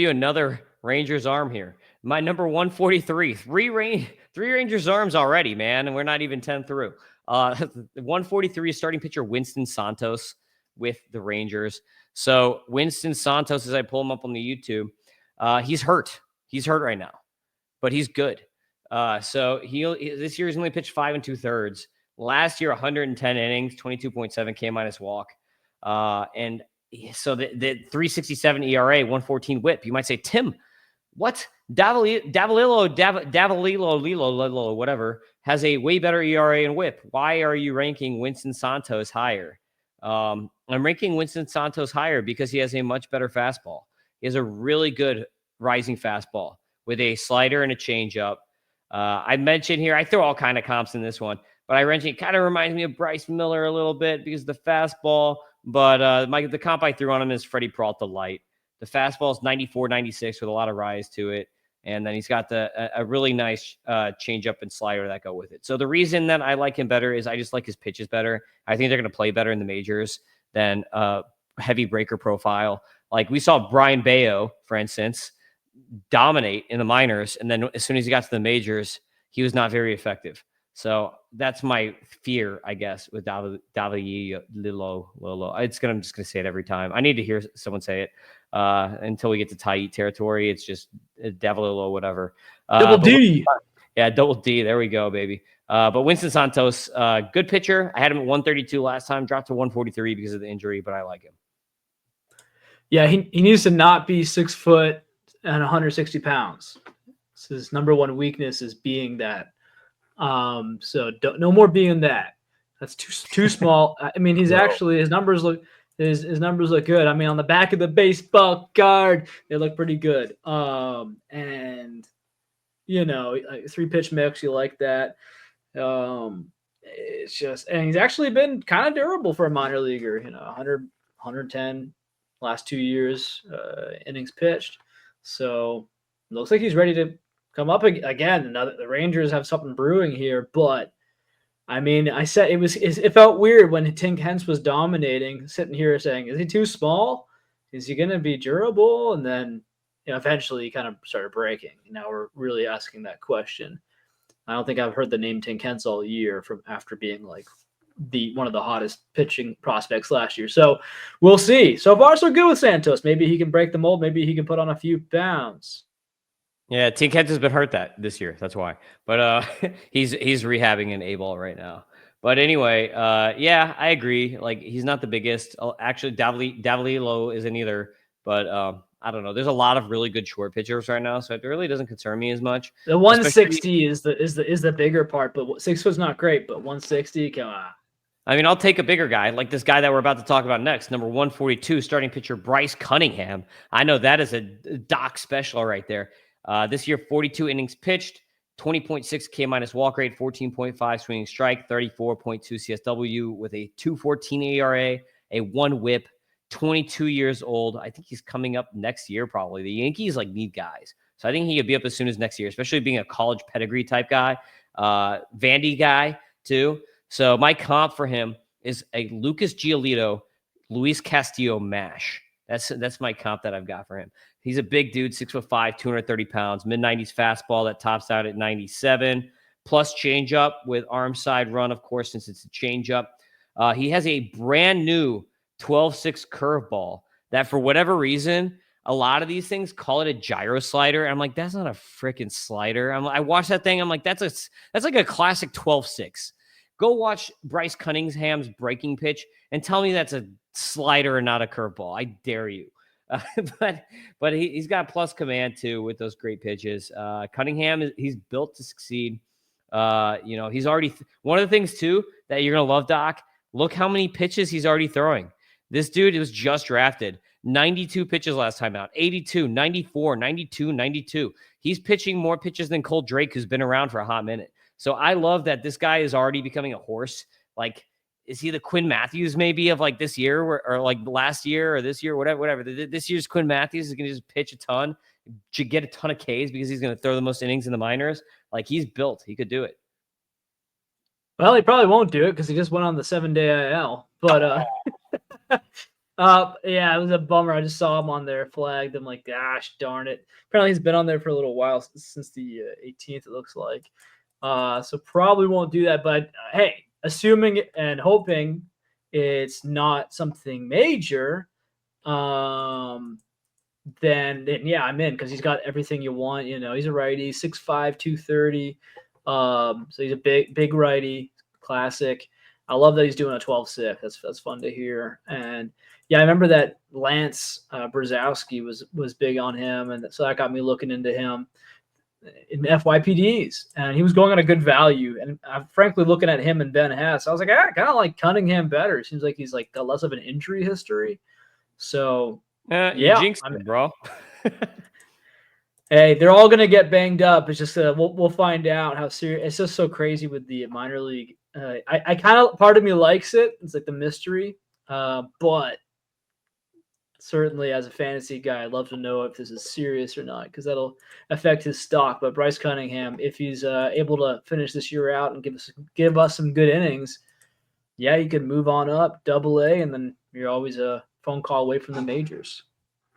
another Rangers arm here. My number 143, three Rangers arms already, man, and we're not even 10 through. 143 is starting pitcher Winston Santos with the Rangers. So Winston Santos, as I pull him up on the YouTube, he's hurt. He's hurt right now, but he's good. So this year he's only pitched 5 2/3. Last year, 110 innings, 22.7 K minus walk. And so the 367 ERA, 114 whip. You might say, Tim, what? Davalillo, whatever, has a way better ERA and whip. Why are you ranking Winston Santos higher? I'm ranking Winston Santos higher because he has a much better fastball. He has a really good rising fastball with a slider and a changeup. I mentioned here, I throw all kind of comps in this one, but I mentioned it kind of reminds me of Bryce Miller a little bit because of the fastball. But the comp I threw on him is Freddie Peralta light. The fastball is 94, 96 with a lot of rise to it. And then he's got a really nice changeup and slider that go with it. So the reason that I like him better is I just like his pitches better. I think they're going to play better in the majors than heavy breaker profile. Like we saw Brian Bayo, for instance, dominate in the minors. And then as soon as he got to the majors, he was not very effective. So that's my fear, I guess, with Davalillo. I'm just going to say it every time. I need to hear someone say it until we get to tie territory. It's just Davalillo, whatever. Double D. Yeah, double D. There we go, baby. But Winston Santos, good pitcher. I had him at 132 last time, dropped to 143 because of the injury, but I like him. Yeah, he needs to not be 6 foot and 160 pounds. So his number one weakness is being that. So no more being that. That's too small. I mean, he's actually his numbers look good. I mean, on the back of the baseball card, they look pretty good. And you know, like 3-pitch mix, you like that. It's just, and he's actually been kind of durable for a minor leaguer. You know, 100, 110 last 2 years innings pitched. So it looks like he's ready to come up again. Now that the Rangers have something brewing here, but I mean, I said it felt weird when Tink Hence was dominating, sitting here saying, is he too small? Is he going to be durable? And then, you know, eventually he kind of started breaking. Now we're really asking that question. I don't think I've heard the name Tink Hence all year from after being like one of the hottest pitching prospects last year. So we'll see. So far, so good with Santos. Maybe he can break the mold. Maybe he can put on a few pounds. Yeah, Tink Hence has been hurt this year. That's why. But he's rehabbing an Aceball right now. But anyway, yeah, I agree. Like he's not the biggest. Actually, Davalillo isn't either. But I don't know. There's a lot of really good short pitchers right now, so it really doesn't concern me as much. The 160 is the bigger part, but 6 foot's not great. But 160, come on. I mean, I'll take a bigger guy, like this guy that we're about to talk about next, number 142, starting pitcher Bryce Cunningham. I know that is a Doc special right there. This year, 42 innings pitched, 20.6 K minus walk rate, 14.5 swinging strike, 34.2 CSW with a 2.14 ERA, a 1 whip, 22 years old. I think he's coming up next year probably. The Yankees like need guys. So I think he could be up as soon as next year, especially being a college pedigree type guy. Vandy guy too. So my comp for him is a Lucas Giolito, Luis Castillo mash. That's my comp that I've got for him. He's a big dude, 6'5", 230 pounds, mid-90s fastball that tops out at 97, plus changeup with arm side run, of course, since it's a changeup. He has a brand new 12-6 curveball that, for whatever reason, a lot of these things call it a gyro slider. I'm like, that's not a freaking slider. I watched that thing. I'm like, that's like a classic 12-6. Go watch Bryce Cunningham's breaking pitch and tell me that's a slider and not a curveball. I dare you. But he's got plus command too with those great pitches. Cunningham, he's built to succeed. You know, he's already one of the things too that you're gonna love, Doc. Look how many pitches he's already throwing. This dude was just drafted. 92 pitches last time out, 82, 94, 92, 92. He's pitching more pitches than Cole Drake, who's been around for a hot minute. So I love that this guy is already becoming a horse. Like, is he the Quinn Matthews maybe of like this year or like last year or this year, whatever. This year's Quinn Matthews is going to just pitch a ton, to get a ton of Ks because he's going to throw the most innings in the minors. Like, he's built. He could do it. Well, he probably won't do it because he just went on the 7-day IL. But Yeah, it was a bummer. I just saw him on there flagged. I'm like, gosh, darn it. Apparently, he's been on there for a little while since the 18th. It looks like. So probably won't do that. But hey, assuming and hoping it's not something major, um, then yeah, I'm in because he's got everything you want. You know, he's a righty, 6'5", 230. So he's a big righty, classic. I love that he's doing a 12-6. That's fun to hear. And yeah, I remember that Lance Brzezowski was big on him, and so that got me looking into him in FYPDs, and he was going on a good value. And I'm frankly looking at him and Ben Hess. I was like, I kind of like Cunningham better. Seems like he's like got less of an injury history. So You yeah, jinxed it, bro. hey, they're all gonna get banged up. It's just we'll find out how serious. It's just so crazy with the minor league. I kind of part of me likes it. It's like the mystery, but certainly as a fantasy guy, I'd love to know if this is serious or not because that'll affect his stock. But Bryce Cunningham, if he's able to finish this year out and give us some good innings, yeah, you could move on up Double A, and then you're always a phone call away from the majors.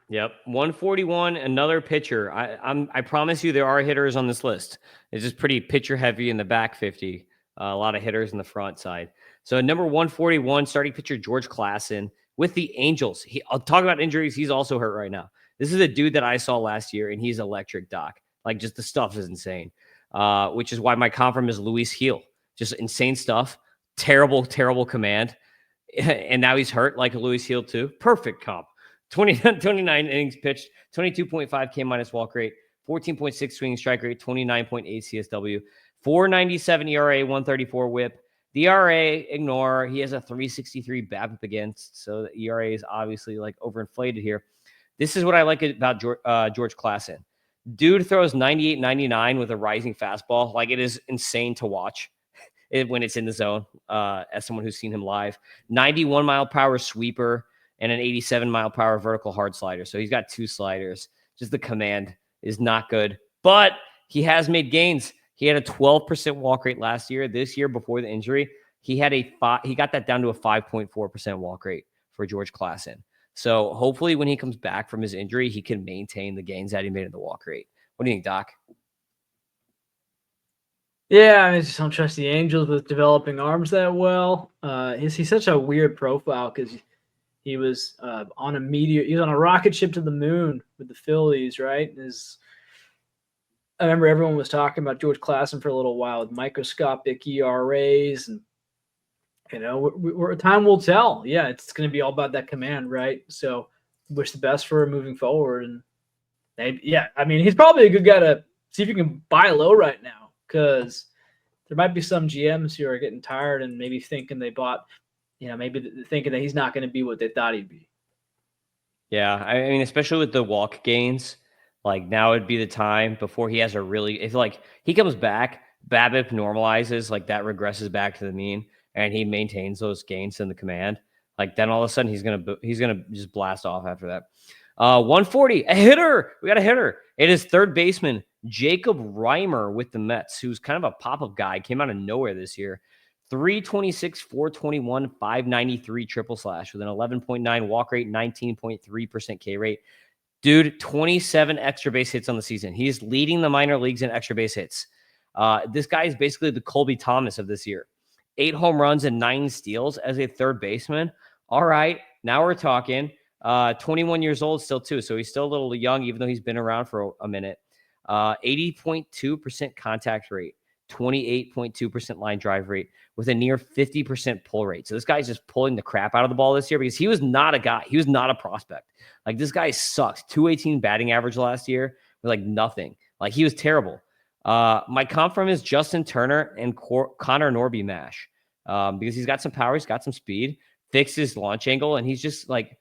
Yep, 141. Another pitcher. I promise you, there are hitters on this list. It's just pretty pitcher heavy in the back 50. A lot of hitters in the front side. So number 141, starting pitcher George Klassen with the Angels. I'll talk about injuries. He's also hurt right now. This is a dude that I saw last year, and he's electric, Doc. Like, just the stuff is insane. Which is why my comp from is Luis Heel. Just insane stuff. Terrible, terrible command. And now he's hurt like Luis Heel too. Perfect comp. 29 innings pitched, 22.5 K minus walk rate, 14.6 swinging strike rate, 29.8 CSW, 497 ERA, 134 whip. The ERA, ignore. He has a 363 BABIP against, so the ERA is obviously like overinflated here. This is what I like about George Klassen. Dude throws 98, 99 with a rising fastball. Like, it is insane to watch when it's in the zone, as someone who's seen him live. 91 mile per hour sweeper and an 87 mile per hour vertical hard slider. So he's got two sliders. Just the command is not good, but he has made gains. He had a 12% walk rate last year. This year, before the injury, he got that down to a 5.4% walk rate for George Klassen. So hopefully when he comes back from his injury, he can maintain the gains that he made in the walk rate. What do you think, Doc? Yeah, I just don't trust the Angels with developing arms that well. He's such a weird profile because he was on a meteor. He was on a rocket ship to the moon with the Phillies, right? I remember everyone was talking about George Klassen for a little while with microscopic ERAs, and time will tell. Yeah, it's going to be all about that command, right? So, wish the best for him moving forward. And he's probably a good guy to see if you can buy low right now because there might be some GMs who are getting tired and maybe thinking they bought. Maybe thinking that he's not going to be what they thought he'd be. Yeah, I mean, especially with the walk gains, like now would be the time before he has if like he comes back, BABIP normalizes, like that regresses back to the mean, and he maintains those gains in the command. Like then all of a sudden he's gonna just blast off after that. 140, a hitter. We got a hitter. It is third baseman Jacob Reimer with the Mets, who's kind of a pop-up guy, came out of nowhere this year. 326, 421, 593 triple slash with an 11.9 walk rate, 19.3% K rate. Dude, 27 extra base hits on the season. He's leading the minor leagues in extra base hits. This guy is basically the Colby Thomas of this year. 8 home runs and 9 steals as a third baseman. All right, now we're talking. 21 years old still too, so he's still a little young, even though he's been around for a minute. 80.2% contact rate. 28.2% line drive rate with a near 50% pull rate. So this guy's just pulling the crap out of the ball this year because he was not a guy. He was not a prospect. Like this guy sucks. 218 batting average last year with like nothing. Like he was terrible. My comp from is Justin Turner and Connor Norby mash because he's got some power. He's got some speed, fixed his launch angle, and he's just like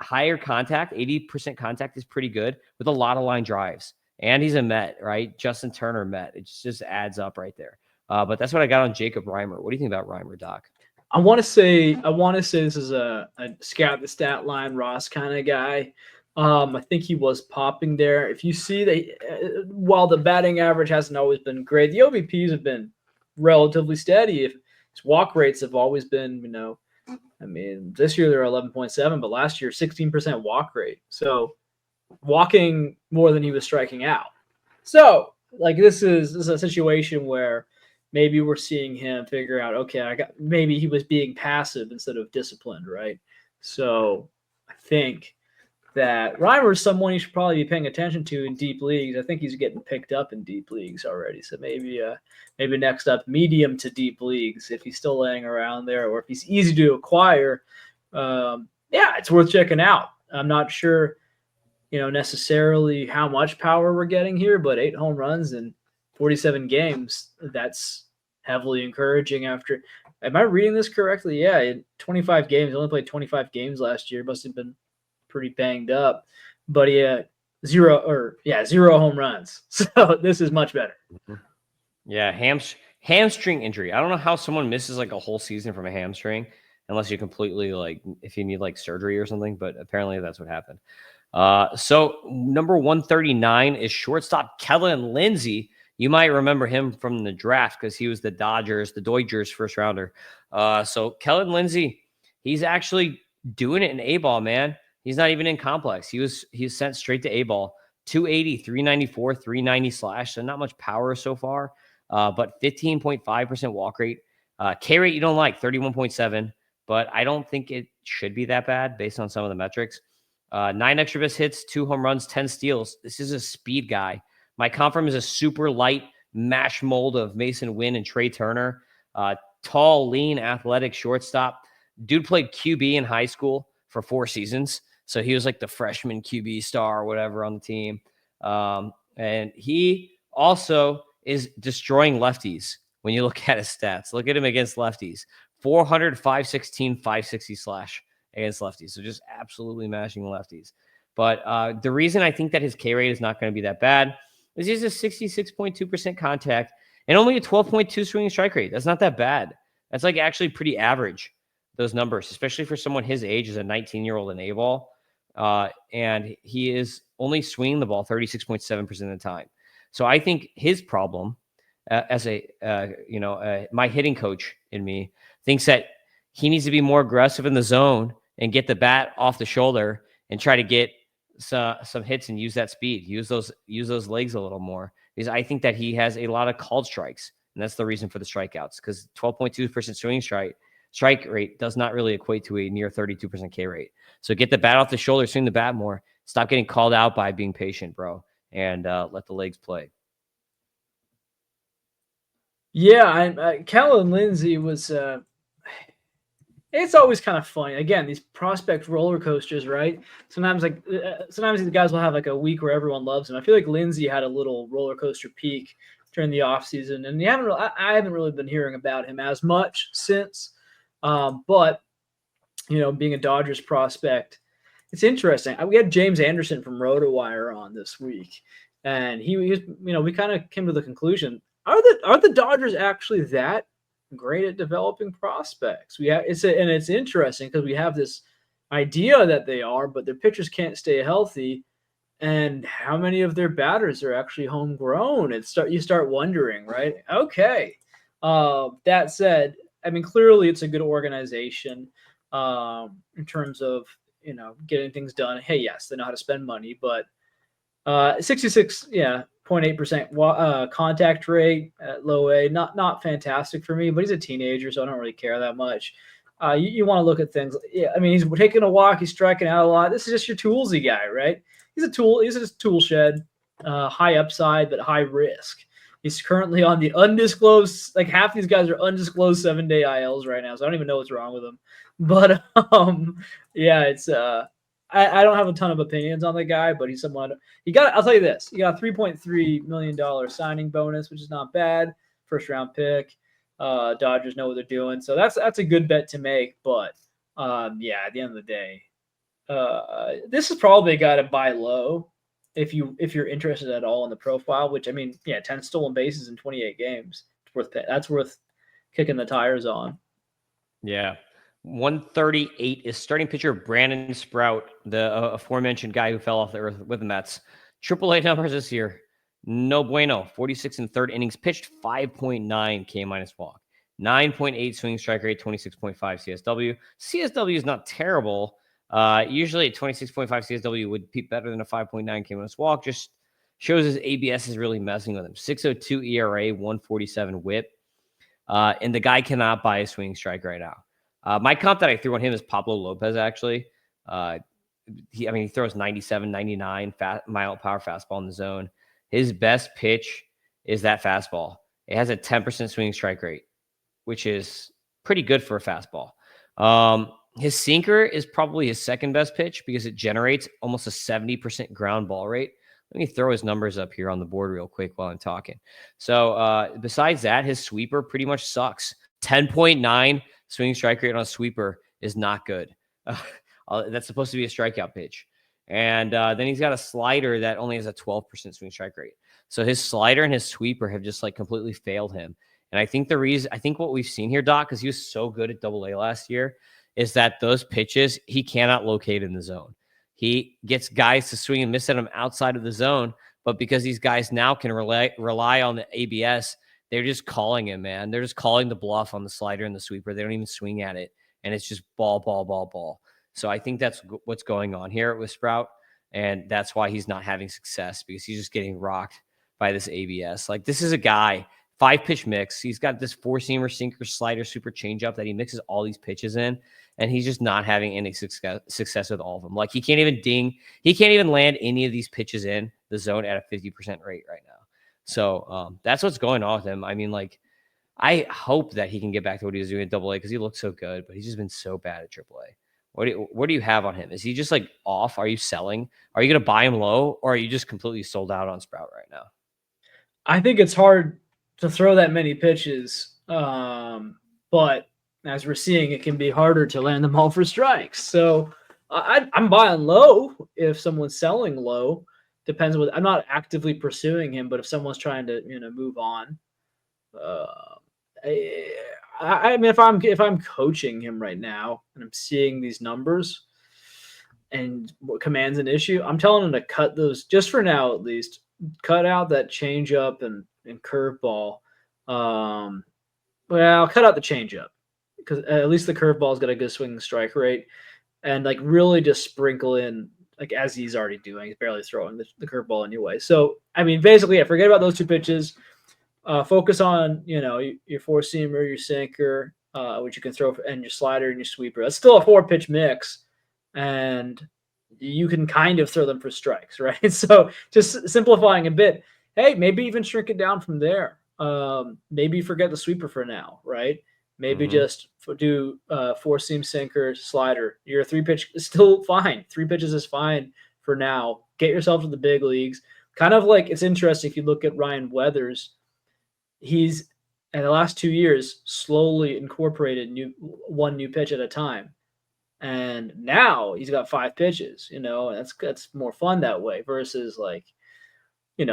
higher contact. 80% contact is pretty good with a lot of line drives. And he's a Met, right? Justin Turner Met. It just adds up right there. But that's what I got on Jacob Reimer. What do you think about Reimer, Doc? I want to say this is a scout the stat line Ross kind of guy. I think he was popping there. If you see that, while the batting average hasn't always been great, the OBPs have been relatively steady. If his walk rates have always been, I mean, this year they're 11.7, but last year 16% walk rate. So walking more than he was striking out. So like this is a situation where maybe we're seeing him figure out, okay, maybe he was being passive instead of disciplined, right? So I think that Reimer is someone you should probably be paying attention to in deep leagues. I think he's getting picked up in deep leagues already. So maybe next up, medium to deep leagues, if he's still laying around there, or if he's easy to acquire. Yeah, it's worth checking out. I'm not sure, necessarily how much power we're getting here, but 8 home runs in 47 games, that's heavily encouraging after. Am I reading this correctly? Yeah, in 25 games, he only played 25 games last year. Must have been pretty banged up, but he had zero home runs. So this is much better. Yeah, hamstring injury. I don't know how someone misses like a whole season from a hamstring unless you completely if you need like surgery or something, but apparently that's what happened. So number 139 is shortstop Kellen Lindsey. You might remember him from the draft because he was the Dodgers first rounder. So Kellen Lindsey, he's actually doing it in A-ball, man. He's not even in complex. He's sent straight to A-ball. 280, 394, 390 slash. So not much power so far, but 15.5% walk rate. K rate you don't like, 31.7, but I don't think it should be that bad based on some of the metrics. 9 extra base hits, 2 home runs, 10 steals. This is a speed guy. My confirm is a super light mash mold of Mason Wynn and Trey Turner. Tall, lean, athletic shortstop. Dude played QB in high school for 4 seasons. So he was like the freshman QB star or whatever on the team. And he also is destroying lefties when you look at his stats. Look at him against lefties. 400, 516, 560 slash against lefties. So just absolutely mashing lefties. But the reason I think that his K rate is not going to be that bad is he's a 66.2% contact and only a 12.2 swinging strike rate. That's not that bad. That's like actually pretty average, those numbers, especially for someone his age as a 19-year-old in A-ball. And he is only swinging the ball 36.7% of the time. So I think his problem as my hitting coach in me thinks that he needs to be more aggressive in the zone and get the bat off the shoulder and try to get some hits and use that speed, use those legs a little more, because I think that he has a lot of called strikes, and that's the reason for the strikeouts, because 12.2% swing strike rate does not really equate to a near 32% K rate. So get the bat off the shoulder, swing the bat more, stop getting called out by being patient, bro, and let the legs play. Yeah, Kellen Lindsey was. It's always kind of funny. Again, these prospect roller coasters, right? Sometimes these guys will have like a week where everyone loves him. I feel like Lindsey had a little roller coaster peak during the offseason, and I haven't really been hearing about him as much since. But being a Dodgers prospect, it's interesting. We had James Anderson from RotoWire on this week, and he was, we kind of came to the conclusion: are the Dodgers actually that great at developing prospects? It's interesting because we have this idea that they are, but their pitchers can't stay healthy, and how many of their batters are actually homegrown? You start wondering, right? Okay. That said, I mean, clearly it's a good organization in terms of getting things done. Hey, yes, they know how to spend money, but 0.8% contact rate at low A, not fantastic for me, but he's a teenager, so I don't really care that much. You want to look at things. Yeah, I mean, he's taking a walk, he's striking out a lot. This is just your toolsy guy, right? He's a tool shed, high upside but high risk. He's currently on the undisclosed. Like half these guys are undisclosed 7-day ILs right now, so I don't even know what's wrong with him. But yeah, it's I don't have a ton of opinions on the guy, but he's someone I'll tell you this. He got a $3.3 million signing bonus, which is not bad. First round pick. Dodgers know what they're doing. So that's a good bet to make. But yeah, at the end of the day, this is probably a guy to buy low if you're interested at all in the profile, which I mean, yeah, 10 stolen bases in 28 games. That's worth kicking the tires on. Yeah. 138 is starting pitcher Brandon Sprout, the aforementioned guy who fell off the earth with the Mets. AAA numbers this year, no bueno. 46 and third innings pitched, 5.9 K minus walk. 9.8 swing strike rate, 26.5 CSW. CSW is not terrible. Usually 26.5 CSW would be better than a 5.9 K-minus walk. Just shows his ABS is really messing with him. 6.02 ERA, 147 WHIP. And the guy cannot buy a swing strike right now. My comp that I threw on him is Pablo Lopez, actually. He throws 97, 99 mile power fastball in the zone. His best pitch is that fastball. It has a 10% swing strike rate, which is pretty good for a fastball. His sinker is probably his second best pitch because it generates almost a 70% ground ball rate. Let me throw his numbers up here on the board real quick while I'm talking. So besides that, his sweeper pretty much sucks. 10.9 swing strike rate on a sweeper is not good. That's supposed to be a strikeout pitch. And then he's got a slider that only has a 12% swing strike rate. So his slider and his sweeper have just like completely failed him. And I think what we've seen here, Doc, because he was so good at AA last year, is that those pitches he cannot locate in the zone. He gets guys to swing and miss at him outside of the zone, but because these guys now can rely on the ABS, they're just calling him, man. They're just calling the bluff on the slider and the sweeper. They don't even swing at it, and it's just ball, ball, ball, ball. So I think that's what's going on here with Sprout, and that's why he's not having success, because he's just getting rocked by this ABS. Like, this is a guy, 5-pitch mix. He's got this 4-seamer, sinker, slider, super changeup that he mixes all these pitches in, and he's just not having any success with all of them. Like, he can't even land any of these pitches in the zone at a 50% rate right now. So that's what's going on with him. I mean, like, I hope that he can get back to what he was doing at AA, because he looked so good, but he's just been so bad at AAA. What do you have on him? Is he just like off? Are you selling? Are you going to buy him low, or are you just completely sold out on Sprout right now? I think it's hard to throw that many pitches, but as we're seeing, it can be harder to land them all for strikes. So I'm buying low if someone's selling low. Depends what I'm not actively pursuing him, but if someone's trying to move on, I mean, if I'm coaching him right now and I'm seeing these numbers and what commands an issue, I'm telling him to cut those just for now, at least. Cut out that changeup and curveball. Well, cut out the changeup, because at least the curveball's got a good swing strike rate, and like really just sprinkle in, like, as he's already doing. He's barely throwing the curveball anyway. So I mean, basically, forget about those two pitches. Focus on your 4-seamer, your sinker, which you can throw, and your slider and your sweeper. That's still a 4-pitch mix, and you can kind of throw them for strikes, right? So just simplifying a bit. Hey, maybe even shrink it down from there. Maybe forget the sweeper for now, right? Maybe just do 4-seam, sinker, slider. Your 3-pitch is still fine. 3 pitches is fine for now. Get yourself to the big leagues. Kind of like, it's interesting if you look at Ryan Weathers. He's, in the last 2 years, slowly incorporated one new pitch at a time. And now he's got 5 pitches, and that's more fun that way versus like,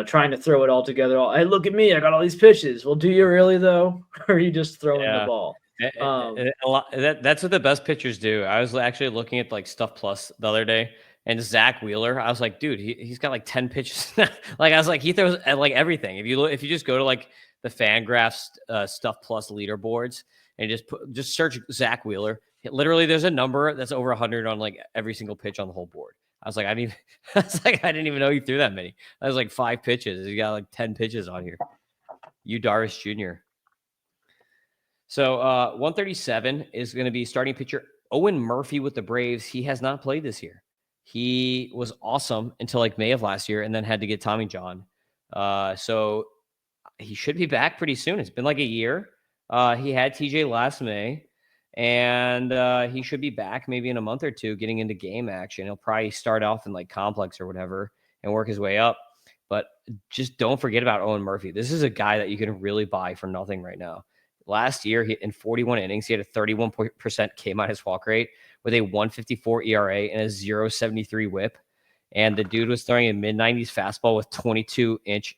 trying to throw it all together. Hey, look at me, I got all these pitches. Well, do you really though? Or are you just throwing the ball? That's what the best pitchers do. I was actually looking at like Stuff Plus the other day, and Zach Wheeler, I was like, dude, he's got like 10 pitches. Like, I was like, he throws at like everything. If you just go to like the Fangraphs Stuff Plus leaderboards and just search Zach Wheeler, literally there's a number that's over 100 on like every single pitch on the whole board. I was like, I didn't even know he threw that many. That was like 5 pitches. He got like 10 pitches on here. Darvish Jr. So 137 is going to be starting pitcher Owen Murphy with the Braves. He has not played this year. He was awesome until like May of last year, and then had to get Tommy John. So he should be back pretty soon. It's been like a year. He had TJ last May, and he should be back maybe in a month or two, getting into game action. He'll probably start off in like complex or whatever and work his way up. But just don't forget about Owen Murphy. This is a guy that you can really buy for nothing right now. Last year, in 41 innings, he had a 31% K-minus walk rate with a 1.54 ERA and a 0.73 WHIP. And the dude was throwing a mid-90s fastball with 22-inch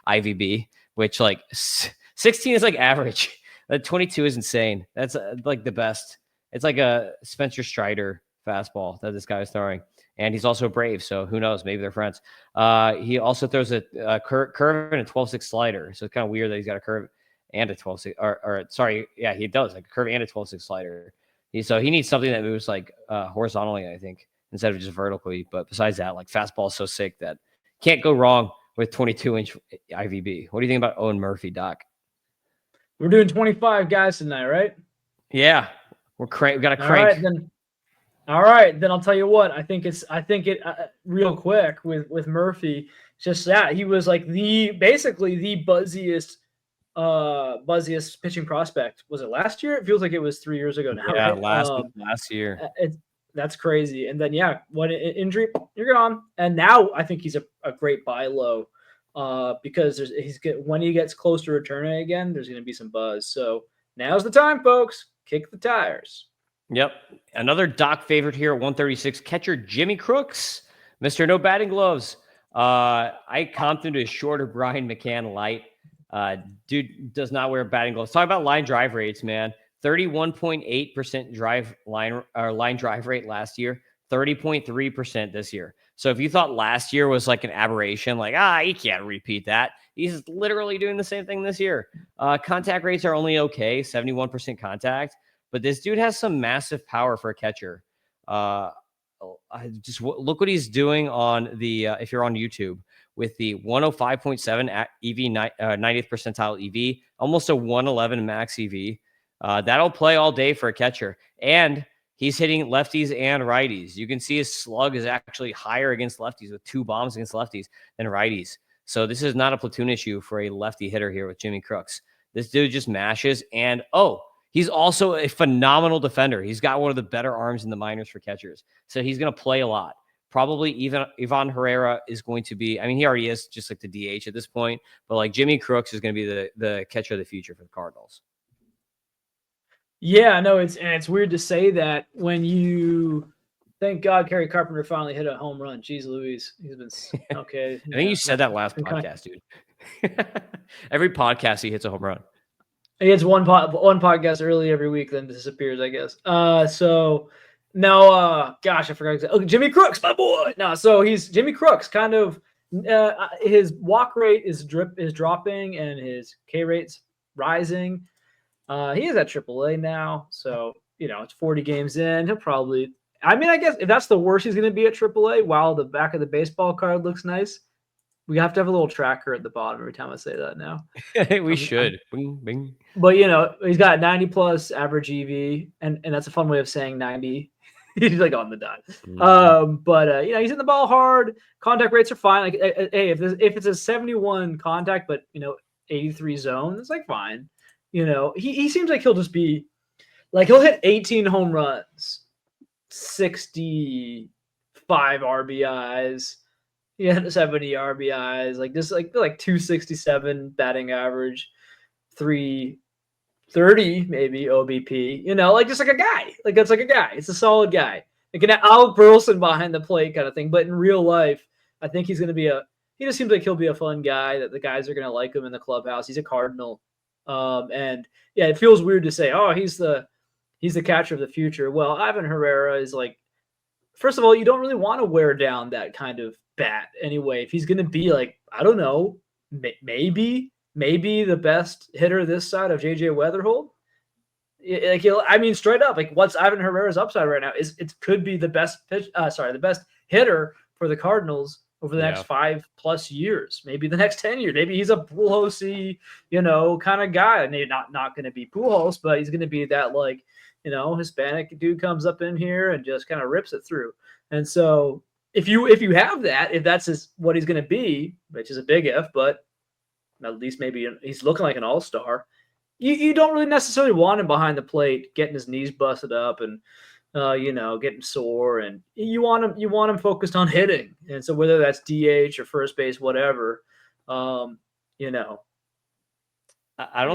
IVB, which like 16 is like average. That 22 is insane. That's like the best. It's like a Spencer Strider fastball that this guy is throwing. And he's also Brave, so who knows? Maybe they're friends. He also throws a curve and a 12.6 slider. So it's kind of weird that he's got a curve. and a 12-6, or sorry, yeah, he does like a curve and a 12-6 slider. So he needs something that moves like horizontally, I think, instead of just vertically. But besides that, like fastball is so sick that can't go wrong with 22-inch IVB. What do you think about Owen Murphy, Doc? We're doing 25 guys tonight, right? Yeah, we got to All crank. right, then. All right, then I'll tell you what. I think it real quick with Murphy. Just that he was like basically the buzziest pitching prospect. Was it last year? It feels like it was 3 years ago now, Yeah, right? last year. That's crazy. And then what injury? You're gone. And now I think he's a great buy low, because when he gets close to returning again, there's going to be some buzz. So now's the time, folks. Kick the tires. Yep. Another Doc favorite here at 136, catcher Jimmy Crooks, Mr. No Batting Gloves. I comped him to a shorter Brian McCann light. Dude does not wear batting gloves. Talk about line drive rates, man. 31.8% line drive rate last year, 30.3% this year. So if you thought last year was like an aberration, like, he can't repeat that. He's literally doing the same thing this year. Contact rates are only okay, 71% contact. But this dude has some massive power for a catcher. Just look what he's doing on the if you're on YouTube with the 105.7 EV 90th percentile EV, almost a 111 max EV. That'll play all day for a catcher, and he's hitting lefties and righties. You can see his slug is actually higher against lefties with 2 bombs against lefties than righties. So this is not a platoon issue for a lefty hitter here with Jimmy Crooks. This dude just mashes, and he's also a phenomenal defender. He's got one of the better arms in the minors for catchers. So he's going to play a lot. Probably even Ivan Herrera is going to be, I mean, he already is just like the DH at this point, but like Jimmy Crooks is going to be the catcher of the future for the Cardinals. Yeah, no, it's weird to say that when thank God Kerry Carpenter finally hit a home run. Jeez Louise. He's been okay. I think you said that last podcast, dude. Every podcast he hits a home run. He gets one podcast early every week, then disappears, I guess. So now, gosh, I forgot exactly. Oh, Jimmy Crooks, my boy. No, so he's Jimmy Crooks. Kind of, his walk rate is dropping and his K rate's rising. He is at AAA now, so it's 40 games in. He'll probably. I mean, I guess if that's the worst he's going to be at AAA, while the back of the baseball card looks nice. We have to have a little tracker at the bottom every time I say that now. We should. Bing, bing. But, he's got 90 plus average EV, and that's a fun way of saying 90. He's like on the dot. But he's in the ball hard. Contact rates are fine. Like, hey, if it's a 71 contact, but, 83 zone, it's like fine. He seems like he'll just be like, he'll hit 18 home runs, 65 RBIs. 70 RBIs, like just like 267 batting average, 330 maybe OBP. Just like a guy. Like that's like a guy. It's a solid guy. Like an Alec Burleson behind the plate kind of thing. But in real life, I think he's going to be he just seems like he'll be a fun guy that the guys are going to like him in the clubhouse. He's a Cardinal. And yeah, it feels weird to say, he's the catcher of the future. Well, Ivan Herrera is like, first of all, you don't really want to wear down that kind of bat anyway. If he's going to be like, I don't know, maybe the best hitter this side of JJ Weatherhold. Straight up, like what's Ivan Herrera's upside right now is it could be the best the best hitter for the Cardinals over the next 5+ years, maybe the next 10 years. Maybe he's a Pujols-y, kind of guy. Maybe not going to be Pujols, but he's going to be that Hispanic dude comes up in here and just kind of rips it through. And so if you have that, if that's what he's going to be, which is a big if, but at least maybe he's looking like an all-star, you don't really necessarily want him behind the plate, getting his knees busted up and, getting sore. And you want him focused on hitting. And so whether that's DH or first base, whatever, I don't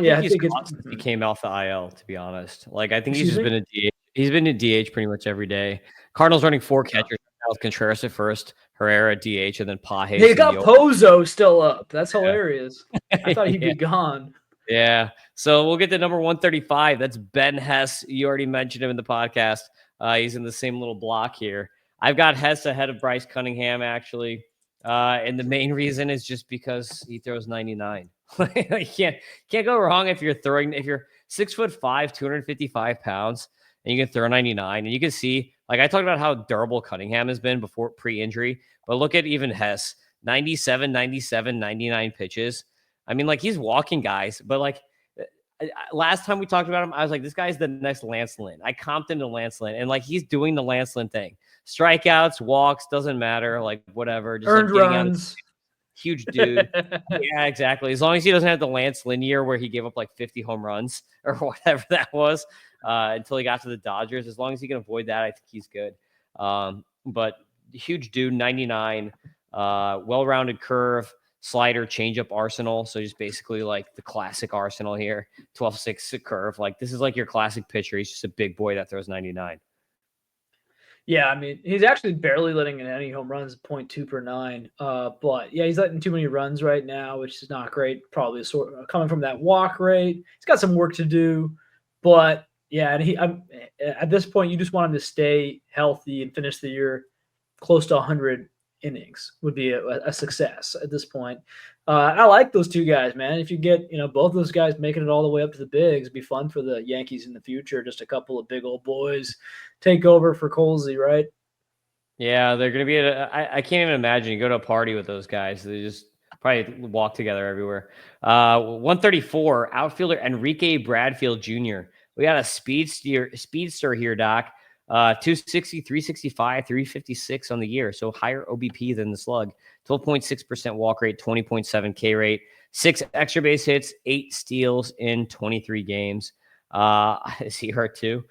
think he's caught since he came off the IL, to be honest. Like, I think he's just been a DH. He's been a DH pretty much every day. Cardinals running 4 catchers now with Contreras at first, Herrera at DH, and then Pages. They got Pozo still up. That's hilarious. I thought he'd be gone. Yeah. So we'll get to number 135. That's Ben Hess. You already mentioned him in the podcast. He's in the same little block here. I've got Hess ahead of Bryce Cunningham, actually. And the main reason is just because he throws 99. You can't go wrong if you're 6'5", 255 pounds, and you can throw 99. And you can see, like I talked about how durable Cunningham has been before pre-injury, but look at even Hess, 97, 97, 99 pitches. I mean, like he's walking guys, but like last time we talked about him, I was like, this guy's the next Lance Lynn. I comped him to Lance Lynn, and like he's doing the Lance Lynn thing. Strikeouts, walks, doesn't matter, like whatever. Just Earned like getting runs. out. Huge dude. Yeah, exactly. As long as he doesn't have the Lance Lynn year where he gave up like 50 home runs or whatever that was until he got to the Dodgers. As long as he can avoid that, I think he's good. But huge dude, 99, well-rounded curve, slider, changeup arsenal. So just basically like the classic arsenal here, 12-6 curve. Like this is like your classic pitcher. He's just a big boy that throws 99. Yeah, I mean, he's actually barely letting in any home runs, 0.2 per 9. But yeah, he's letting too many runs right now, which is not great. Probably coming from that walk rate. He's got some work to do, but yeah, and at this point, you just want him to stay healthy and finish the year close to 100 innings would be a success at this point. I like those two guys, man. If you get both those guys making it all the way up to the bigs, it'd be fun for the Yankees in the future. Just a couple of big old boys take over for Colsey, right? Yeah, they're gonna be I can't even imagine you go to a party with those guys. They just probably walk together everywhere. 134 outfielder Enrique Bradfield Jr. We got a speedster here, Doc. 260, 365, 356 on the year. So higher OBP than the slug. 12.6% walk rate, 20.7 K rate, 6 extra base hits, 8 steals in 23 games. Is he hurt too?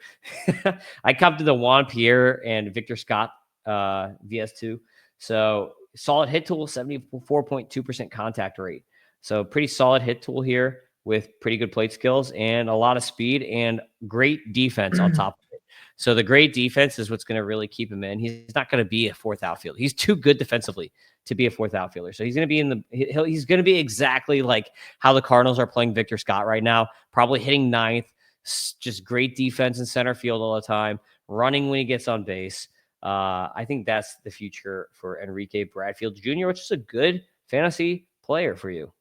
I come to the Juan Pierre and Victor Scott VS2. So solid hit tool, 74.2% contact rate. So pretty solid hit tool here with pretty good plate skills and a lot of speed and great defense on top of it. So the great defense is what's going to really keep him in. He's not going to be a fourth outfielder. He's too good defensively to be a fourth outfielder. So he's going to be he's going to be exactly like how the Cardinals are playing Victor Scott right now, probably hitting ninth, just great defense in center field all the time, running when he gets on base. I think that's the future for Enrique Bradfield Jr., which is a good fantasy player for you.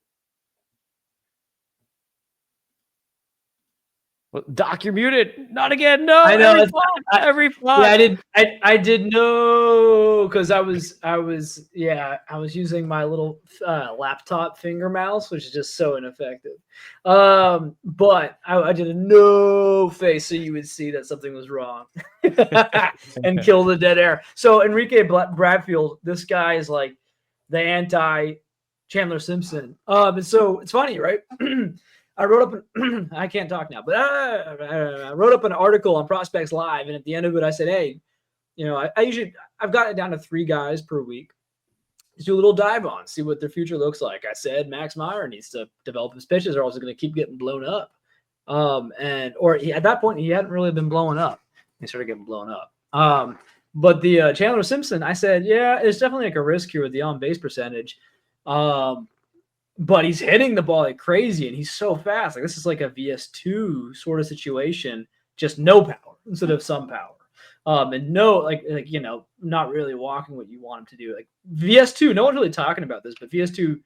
Well, Doc, you're muted. Not again. No, I know. Every fly. Yeah, I did know because I was using my little laptop finger mouse, which is just so ineffective. But I did a no face so you would see that something was wrong and kill the dead air. So Enrique Bradfield, this guy is like the anti Chandler Simpson. And so it's funny, right? I wrote up I can't talk now, but I wrote up an article on Prospects Live, and at the end of it, I said, hey, I've got it down to 3 guys per week. Just do a little dive on, see what their future looks like. I said Max Meyer needs to develop his pitches, or else he's going to keep getting blown up. At that point, he hadn't really been blowing up. He started getting blown up. But the Chandler Simpson, I said, yeah, it's definitely like a risk here with the on-base percentage. But he's hitting the ball like crazy, and he's so fast. Like this is like a VS2 sort of situation, just no power instead of some power. And no, not really walking what you want him to do. Like VS2, no one's really talking about this, but VS2,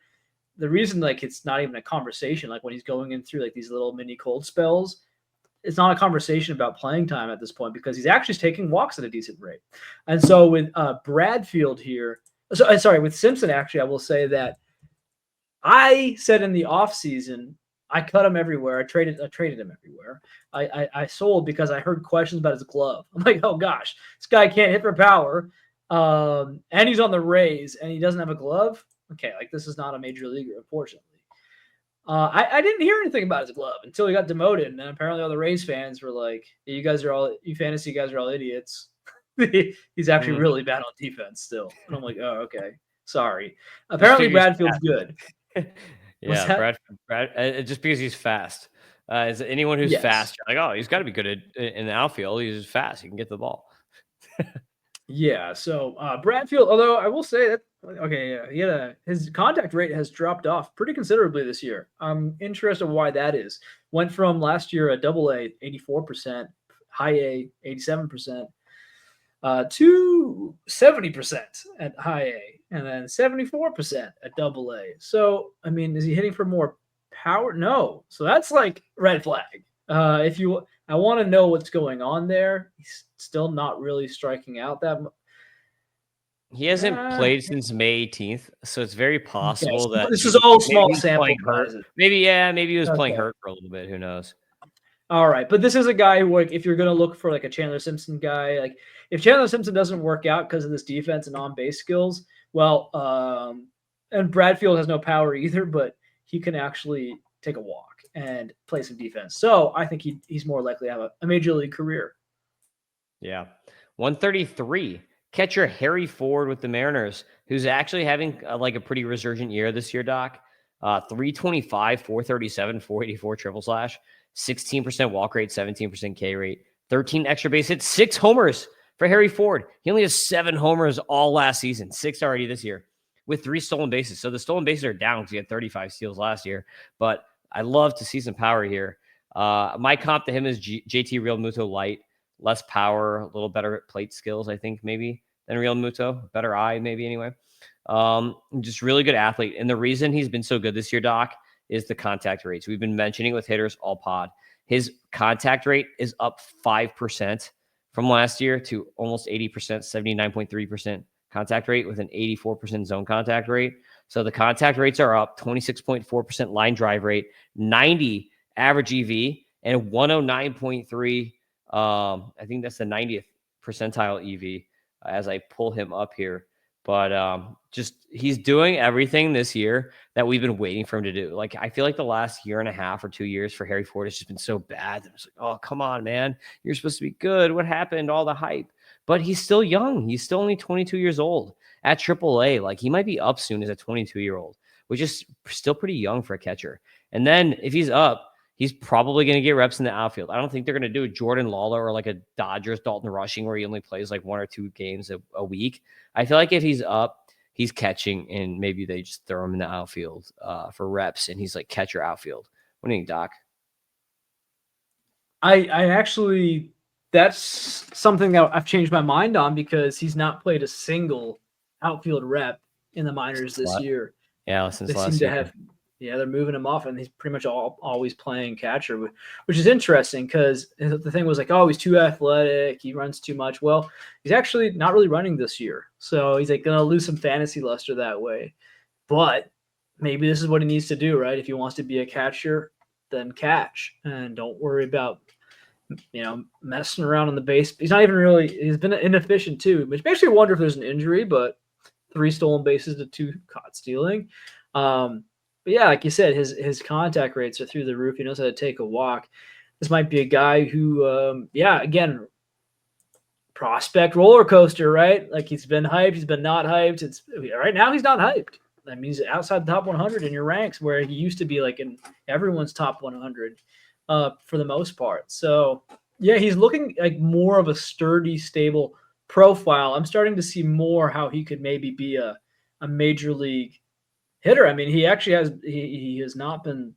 the reason like it's not even a conversation, like when he's going in through like these little mini cold spells, it's not a conversation about playing time at this point because he's actually taking walks at a decent rate. And so with Bradfield here, with Simpson, actually, I will say that I said in the offseason, I cut him everywhere. I traded him everywhere. I sold because I heard questions about his glove. I'm like, oh gosh, this guy can't hit for power. And he's on the Rays and he doesn't have a glove. Okay, like this is not a major leaguer, unfortunately. I didn't hear anything about his glove until he got demoted. And then apparently all the Rays fans were like, you fantasy guys are all idiots. He's actually really bad on defense still. And I'm like, oh, okay. Sorry. Apparently Bradfield's good. Yeah, Brad, just because he's fast. Is anyone who's fast, you're like, oh, he's got to be good in the outfield. He's fast. He can get the ball. Yeah. So Bradfield, although I will say that, his contact rate has dropped off pretty considerably this year. I'm interested in why that is. Went from last year a AA 84%, high A 87%, to 70% at high A, and then 74% at double A. So, I mean, is he hitting for more power? No. So that's like red flag. I want to know what's going on there. He's still not really striking out that much. He hasn't played since May 18th, so it's very possible Okay. that This is maybe all maybe small he was sample playing hurt. sizes. Maybe he was playing Okay. hurt for a little bit. Who knows? All right, but this is a guy who, like, if you're gonna look for like a Chandler Simpson guy, like if Chandler Simpson doesn't work out because of this defense and on base skills, well, and Bradfield has no power either, but he can actually take a walk and play some defense. So I think he's more likely to have a major league career. Yeah. 133. Catcher Harry Ford with the Mariners, who's actually having like a pretty resurgent year this year, Doc. 325, 437, 484 triple slash, 16% walk rate, 17% K rate, 13 extra base hits, 6 homers for Harry Ford. He only has 7 homers all last season, 6 already this year, with 3 stolen bases. So the stolen bases are down because he had 35 steals last year. But I love to see some power here. My comp to him is JT Real Muto Light. Less power, a little better plate skills, I think, maybe, than Real Muto. Better eye, maybe, anyway. Just really good athlete. And the reason he's been so good this year, Doc, is the contact rates. We've been mentioning with hitters all pod. His contact rate is up 5% from last year to almost 80%, 79.3% contact rate with an 84% zone contact rate. So the contact rates are up, 26.4% line drive rate, 90 average EV, and 109.3 I think that's the 90th percentile EV as I pull him up here. But just he's doing everything this year that we've been waiting for him to do. Like I feel like the last year and a half or 2 years for Harry Ford has just been so bad. It's like, oh, come on, man. You're supposed to be good. What happened? All the hype. But he's still young. He's still only 22 years old at AAA. Like he might be up soon as a 22-year-old, which is still pretty young for a catcher. And then if he's up, he's probably going to get reps in the outfield. I don't think they're going to do a Jordan Lawler or like a Dodgers Dalton Rushing where he only plays like 1 or 2 games a week. I feel like if he's up, he's catching and maybe they just throw him in the outfield for reps and he's like catcher outfield. What do you think, Doc? I actually, that's something that I've changed my mind on because he's not played a single outfield rep in the minors this year. Yeah, since They last seem to year. have, yeah, they're moving him off, and he's pretty much always playing catcher, which is interesting because the thing was like, oh, he's too athletic, he runs too much. Well, he's actually not really running this year, so he's like gonna lose some fantasy luster that way. But maybe this is what he needs to do, right? If he wants to be a catcher, then catch, and don't worry about messing around on the base. He's not even really. He's been inefficient too, which makes me wonder if there's an injury. But 3 stolen bases to 2 caught stealing. But yeah, like you said, his contact rates are through the roof. He knows how to take a walk. This might be a guy who, again, prospect roller coaster, right? Like he's been hyped, he's been not hyped. It's right now he's not hyped. That means outside the top 100 in your ranks, where he used to be like in everyone's top 100 for the most part. So yeah, he's looking like more of a sturdy, stable profile. I'm starting to see more how he could maybe be a major league hitter. I mean, he actually he has not been.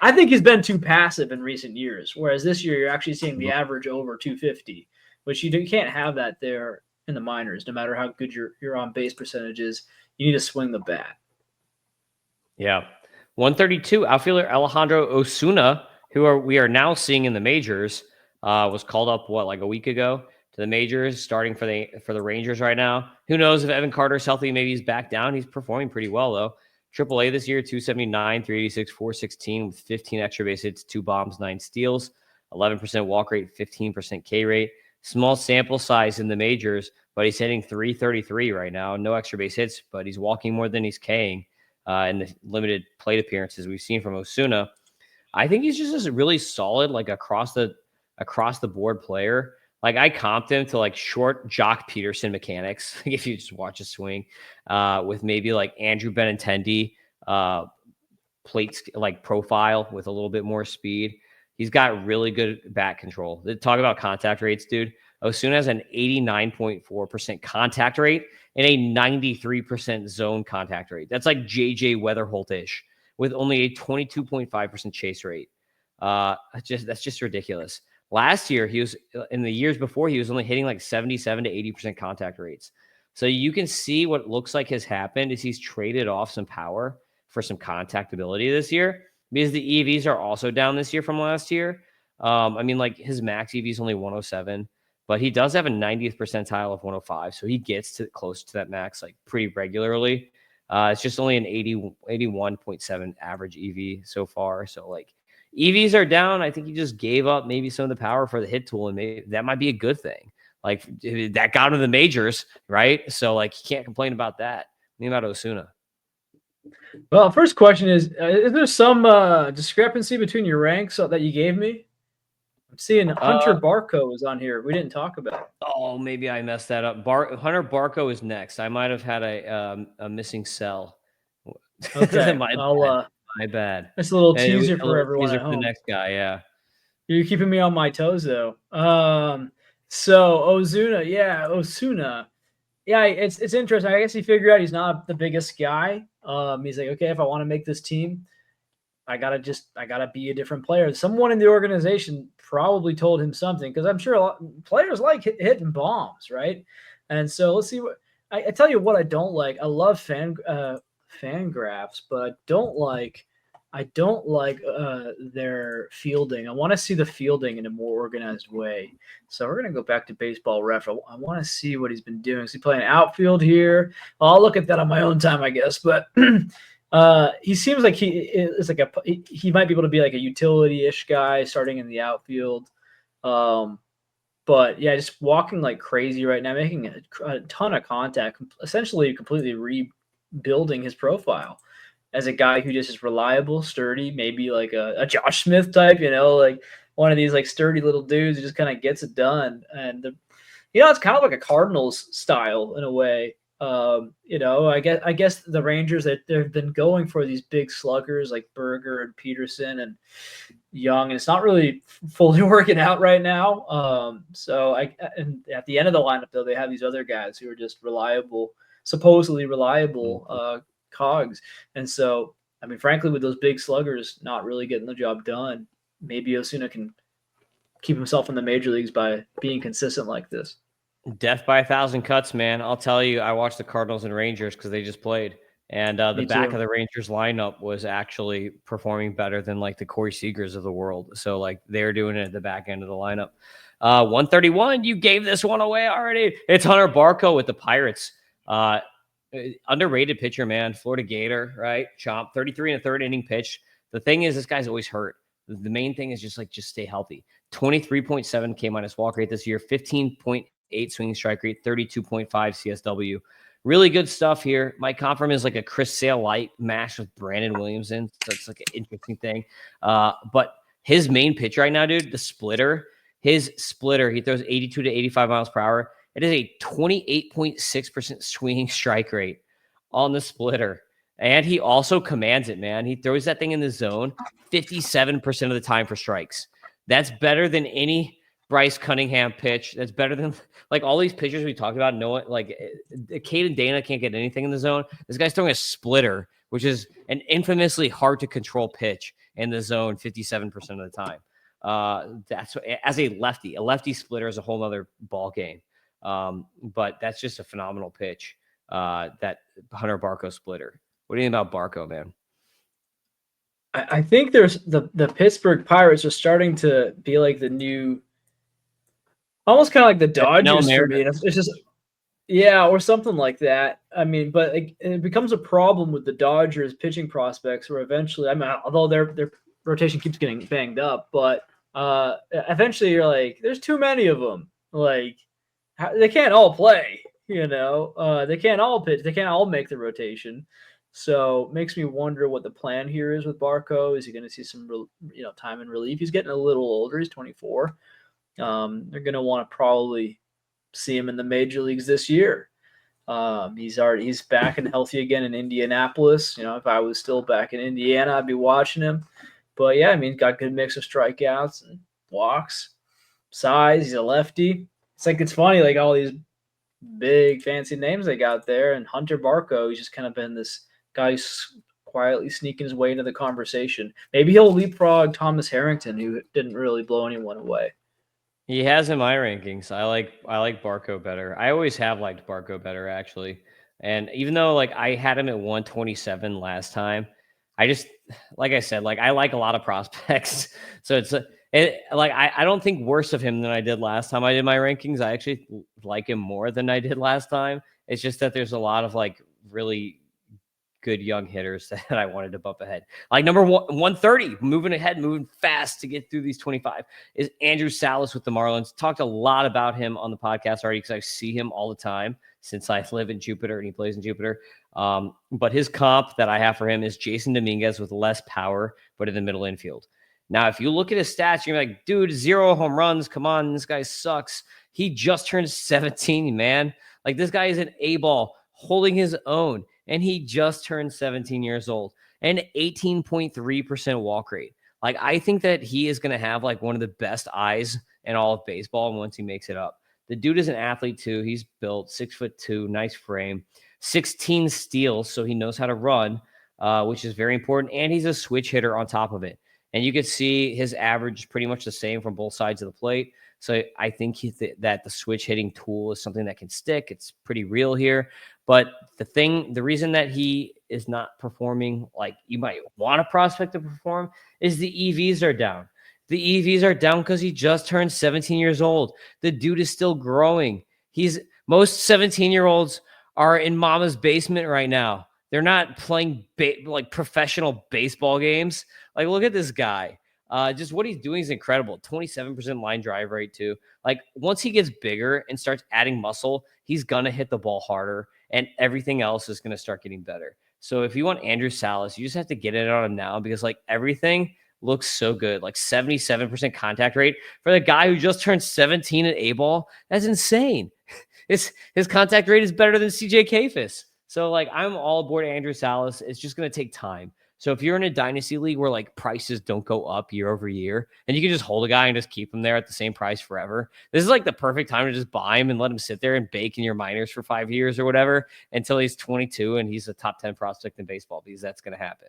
I think he's been too passive in recent years. Whereas this year, you're actually seeing the average over 250, which you can't have that there in the minors. No matter how good your on base percentage is, you need to swing the bat. Yeah, 132 outfielder Alejandro Osuna, we are now seeing in the majors, was called up like a week ago to the majors, starting for the Rangers right now. Who knows if Evan Carter's healthy? Maybe he's back down. He's performing pretty well though. AAA this year, 279, 386, 416 with 15 extra base hits, 2 bombs, 9 steals, 11% walk rate, 15% K rate. Small sample size in the majors, but he's hitting 333 right now. No extra base hits, but he's walking more than he's K'ing in the limited plate appearances we've seen from Osuna. I think he's just a really solid, like across the board player. Like I comped him to like short Jock Peterson mechanics. If you just watch a swing, with maybe like Andrew Benintendi, plate like profile with a little bit more speed. He's got really good bat control. Talk about contact rates, dude. Osuna has an 89.4% contact rate and a 93% zone contact rate. That's like JJ Weatherholt-ish with only a 22.5% chase rate. That's just ridiculous. Last year, in the years before, he was only hitting like 77 to 80% contact rates. So you can see what looks like has happened is he's traded off some power for some contact ability this year. because the EVs are also down this year from last year. I mean, like his max EV is only 107, but he does have a 90th percentile of 105, so he gets to close to that max like pretty regularly. It's just only an 81.7 average EV so far. So like EVs are down. I think he just gave up maybe some of the power for the hit tool, and maybe that might be a good thing. Like that got him the majors, right? So like you can't complain about that. Think about Osuna. Well, first question is there some discrepancy between your ranks that you gave me? I'm seeing Hunter Barco is on here. We didn't talk about. Oh, maybe I messed that up. Hunter Barco is next. I might have had a missing cell. Okay, my I'll bad. My bad. that's a little And teaser a for little everyone teaser at for the home. next guy. Yeah. You're keeping me on my toes though. So Osuna. Yeah, it's interesting. I guess he figured out he's not the biggest guy. He's like, okay, if I want to make this team, I gotta be a different player. Someone in the organization probably told him something because I'm sure players like hitting bombs, right? And so let's see what I tell you what I don't like. I love fan graphs, but I don't like their fielding. I want to see the fielding in a more organized way. So we're gonna go back to baseball ref. I want to see what he's been doing. Is he playing outfield here? I'll look at that on my own time, I guess. But he seems like he is like he might be able to be like a utility-ish guy starting in the outfield. But yeah, just walking like crazy right now, making a ton of contact, essentially completely rebuilding his profile as a guy who just is reliable, sturdy, maybe like a Josh Smith type, like one of these like sturdy little dudes who just kind of gets it done. And it's kind of like a Cardinals style in a way. I guess the Rangers that they've been going for these big sluggers like Berger and Peterson and Young, and it's not really fully working out right now. And at the end of the lineup though, they have these other guys who are just reliable, supposedly reliable cogs. And so, I mean, frankly, with those big sluggers not really getting the job done, maybe Osuna can keep himself in the major leagues by being consistent like this. Death by 1,000 cuts, man. I'll tell you, I watched the Cardinals and Rangers because they just played. And the Me back too. of the Rangers lineup was actually performing better than like the Corey Seagers of the world. So like they're doing it at the back end of the lineup. 131, you gave this one away already. It's Hunter Barco with the Pirates. Underrated pitcher, man. Florida Gator, right? Chomp, 33 and a third inning pitch. The thing is, this guy's always hurt. The main thing is just stay healthy. 23.7 K minus walk rate this year, 15.8 swinging strike rate, 32.5 CSW. Really good stuff here. Mike Confirm is like a Chris Sale light mash with Brandon Williamson. So it's like an interesting thing. But his main pitch right now, dude, the splitter, he throws 82 to 85 miles per hour. It is a 28.6% swinging strike rate on the splitter. And he also commands it, man. He throws that thing in the zone 57% of the time for strikes. That's better than any Bryce Cunningham pitch. That's better than like all these pitchers we talked about. No one like Caden Dana can't get anything in the zone. This guy's throwing a splitter, which is an infamously hard to control pitch in the zone 57% of the time. That's as a lefty splitter is a whole other ball game. But that's just a phenomenal pitch. That Hunter Barco splitter. What do you think about Barco, man? I think there's the Pittsburgh Pirates are starting to be like the new, almost kind of like the Dodgers for me. It's just or something like that. I mean, but it becomes a problem with the Dodgers pitching prospects, where eventually, I mean, although their rotation keeps getting banged up, but eventually you're like, there's too many of them. Like they can't all play. They can't all pitch. They can't all make the rotation. So it makes me wonder what the plan here is with Barco. Is he going to see some, time in relief? He's getting a little older. He's 24. They're going to want to probably see him in the major leagues this year. He's back and healthy again in Indianapolis. If I was still back in Indiana, I'd be watching him. But yeah, I mean, he's got a good mix of strikeouts and walks, size. He's a lefty. It's funny, like all these big fancy names they got there, and Hunter Barco, he's just kind of been this guy quietly sneaking his way into the conversation. Maybe he'll leapfrog Thomas Harrington, who didn't really blow anyone away. He has in my rankings. I like Barco better. I always have liked Barco better, actually. And even though like I had him at 127 last time, I just, like I said, like I like a lot of prospects. So it's like I don't think worse of him than I did last time I did my rankings. I actually like him more than I did last time. It's just that there's a lot of like really good young hitters that I wanted to bump ahead. Like number 130, moving ahead, moving fast to get through these 25 is Andrew Salas with the Marlins. Talked a lot about him on the podcast already because I see him all the time since I live in Jupiter and he plays in Jupiter. But his comp that I have for him is Jason Dominguez with less power, but in the middle infield. Now, if you look at his stats, you're like, dude, 0 home runs. Come on, this guy sucks. He just turned 17, man. Like this guy is an A-ball holding his own. And he just turned 17 years old and 18.3% walk rate. Like, I think that he is going to have like one of the best eyes in all of baseball once he makes it up. The dude is an athlete too. He's built 6'2", nice frame, 16 steals. So he knows how to run, which is very important. And he's a switch hitter on top of it. And you can see his average is pretty much the same from both sides of the plate. So I think that the switch hitting tool is something that can stick. It's pretty real here. But the reason that he is not performing like you might want a prospect to perform is the EVs are down. The EVs are down because he just turned 17 years old. The dude is still growing. Most 17-year-olds are in mama's basement right now. They're not playing like professional baseball games. Like, look at this guy. Just what he's doing is incredible. 27% line drive rate too. Like once he gets bigger and starts adding muscle, he's gonna hit the ball harder, and everything else is gonna start getting better. So if you want Andrew Salas, you just have to get it on him now because like everything looks so good. Like 77% contact rate for the guy who just turned 17 at A-ball. That's insane. His contact rate is better than CJ Kafis. So like I'm all aboard Andrew Salas. It's just gonna take time. So if you're in a dynasty league where like prices don't go up year over year and you can just hold a guy and just keep him there at the same price forever, this is like the perfect time to just buy him and let him sit there and bake in your minors for 5 years or whatever until he's 22 and he's a top 10 prospect in baseball because that's going to happen.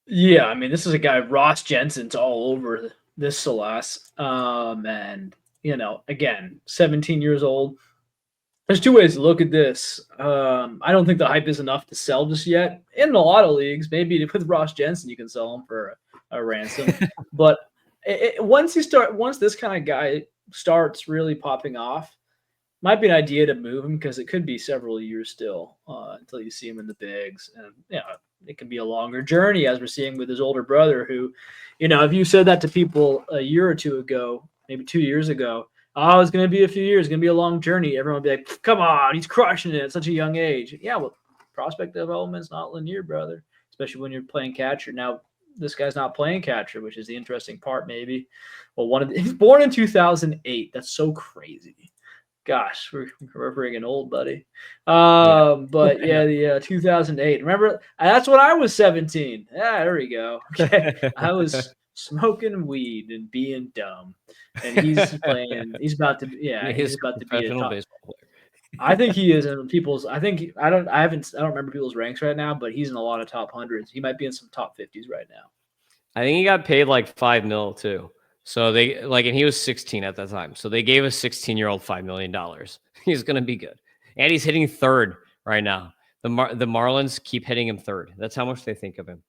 Yeah, I mean, this is a guy, Ross Jensen's all over this Salas. And, again, 17 years old. There's two ways to look at this. I don't think the hype is enough to sell just yet. In a lot of leagues, maybe with Ross Jensen, you can sell him for a ransom. But once this kind of guy starts really popping off, might be an idea to move him because it could be several years still until you see him in the bigs. And it can be a longer journey, as we're seeing with his older brother, who, if you said that to people a year or two ago, maybe 2 years ago, oh, it's going to be a few years, it's going to be a long journey, everyone would be like, come on, he's crushing it at such a young age. Yeah, well, prospect development's not linear, brother, especially when you're playing catcher. Now, this guy's not playing catcher, which is the interesting part, maybe. Well, he's born in 2008. That's so crazy. Gosh, we're freaking old, buddy. But yeah, the 2008. Remember, that's when I was 17. Yeah, there we go. Okay, I was smoking weed and being dumb, and he's playing. He's about to. Yeah, he's about to be a top baseball player. I think he is in people's. I don't remember people's ranks right now, but he's in a lot of top hundreds. He might be in some top 50s right now. I think he got paid like $5 million too. So they like, and he was 16 at that time. So they gave a 16-year-old $5 million. He's going to be good. And he's hitting third right now. The Marlins keep hitting him third. That's how much they think of him.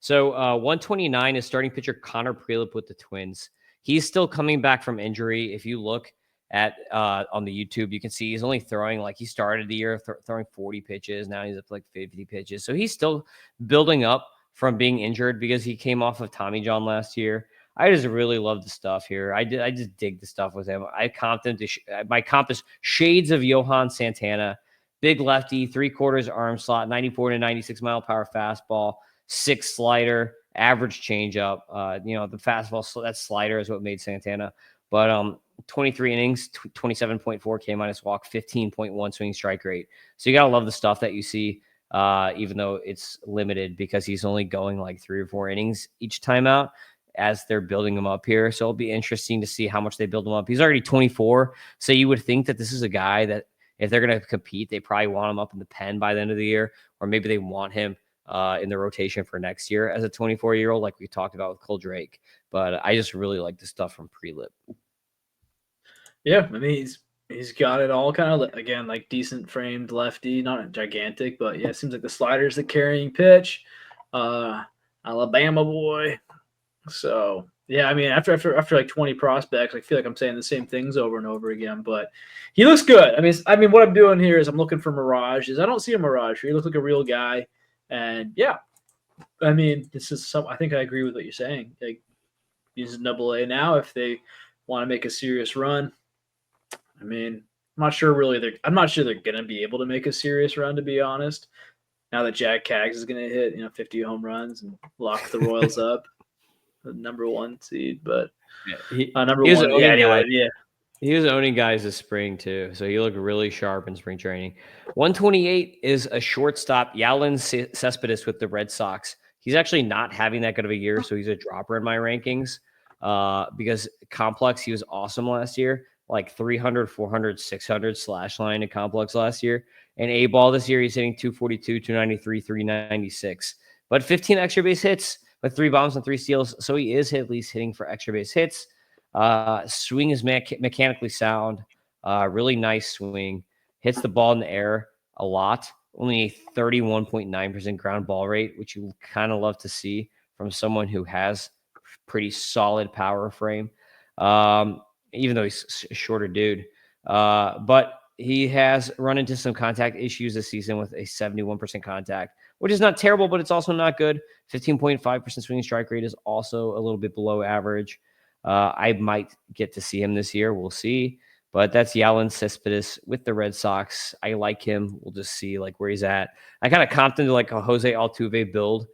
So 129 is starting pitcher Connor Prelip with the Twins. He's still coming back from injury. If you look at on the YouTube, you can see he's only throwing like he started the year throwing 40 pitches. Now he's up to like 50 pitches. So he's still building up from being injured because he came off of Tommy John last year. I just really love the stuff here. I just dig the stuff with him. I comped him to my comp is shades of Johan Santana, big lefty, 3/4 arm slot, 94 to 96 mile per hour fastball, 6 slider, average changeup. The fastball, that slider is what made Santana. But 23 innings, 27.4 K minus walk, 15.1 swing strike rate. So you gotta love the stuff that you see. Even though it's limited because he's only going like 3 or 4 innings each time out as they're building him up here. So it'll be interesting to see how much they build him up. He's already 24. So you would think that this is a guy that if they're going to compete, they probably want him up in the pen by the end of the year, or maybe they want him in the rotation for next year as a 24-year-old, like we talked about with Cole Drake. But I just really like the stuff from Prelip. Yeah, I mean, He's got it all kind of, again, like decent framed lefty, not gigantic, but yeah, it seems like the slider's the carrying pitch. Alabama boy. So yeah, I mean, after like 20 prospects, I feel like I'm saying the same things over and over again. But he looks good. I mean, what I'm doing here is I'm looking for mirages. I don't see a mirage here. He looks like a real guy, and yeah, I mean, this is some. I think I agree with what you're saying. Like, he's in AA now. If they want to make a serious run, I mean, I'm not sure they're gonna be able to make a serious run, to be honest. Now that Jack Kaggs is gonna hit, 50 home runs and lock the Royals up, the number 1 seed, but number he was 1, yeah. owning Anyway, guys. yeah. He was owning guys this spring too, so he looked really sharp in spring training. 128 is a shortstop, Yalin Cespedes with the Red Sox. He's actually not having that good of a year, so he's a dropper in my rankings. Because complex, he was awesome last year, like 300, 400, 600 slash line in complex last year. And A ball this year, he's hitting 242, 293, 396. But 15 extra base hits with 3 bombs and 3 steals, so he is at least hitting for extra base hits. Swing is mechanically sound. Really nice swing. Hits the ball in the air a lot. Only a 31.9% ground ball rate, which you kind of love to see from someone who has pretty solid power frame. Even though he's a shorter dude. But he has run into some contact issues this season with a 71% contact, which is not terrible, but it's also not good. 15.5% swing strike rate is also a little bit below average. I might get to see him this year. We'll see. But that's Yalin Cespedes with the Red Sox. I like him. We'll just see like where he's at. I kind of comped into like a Jose Altuve build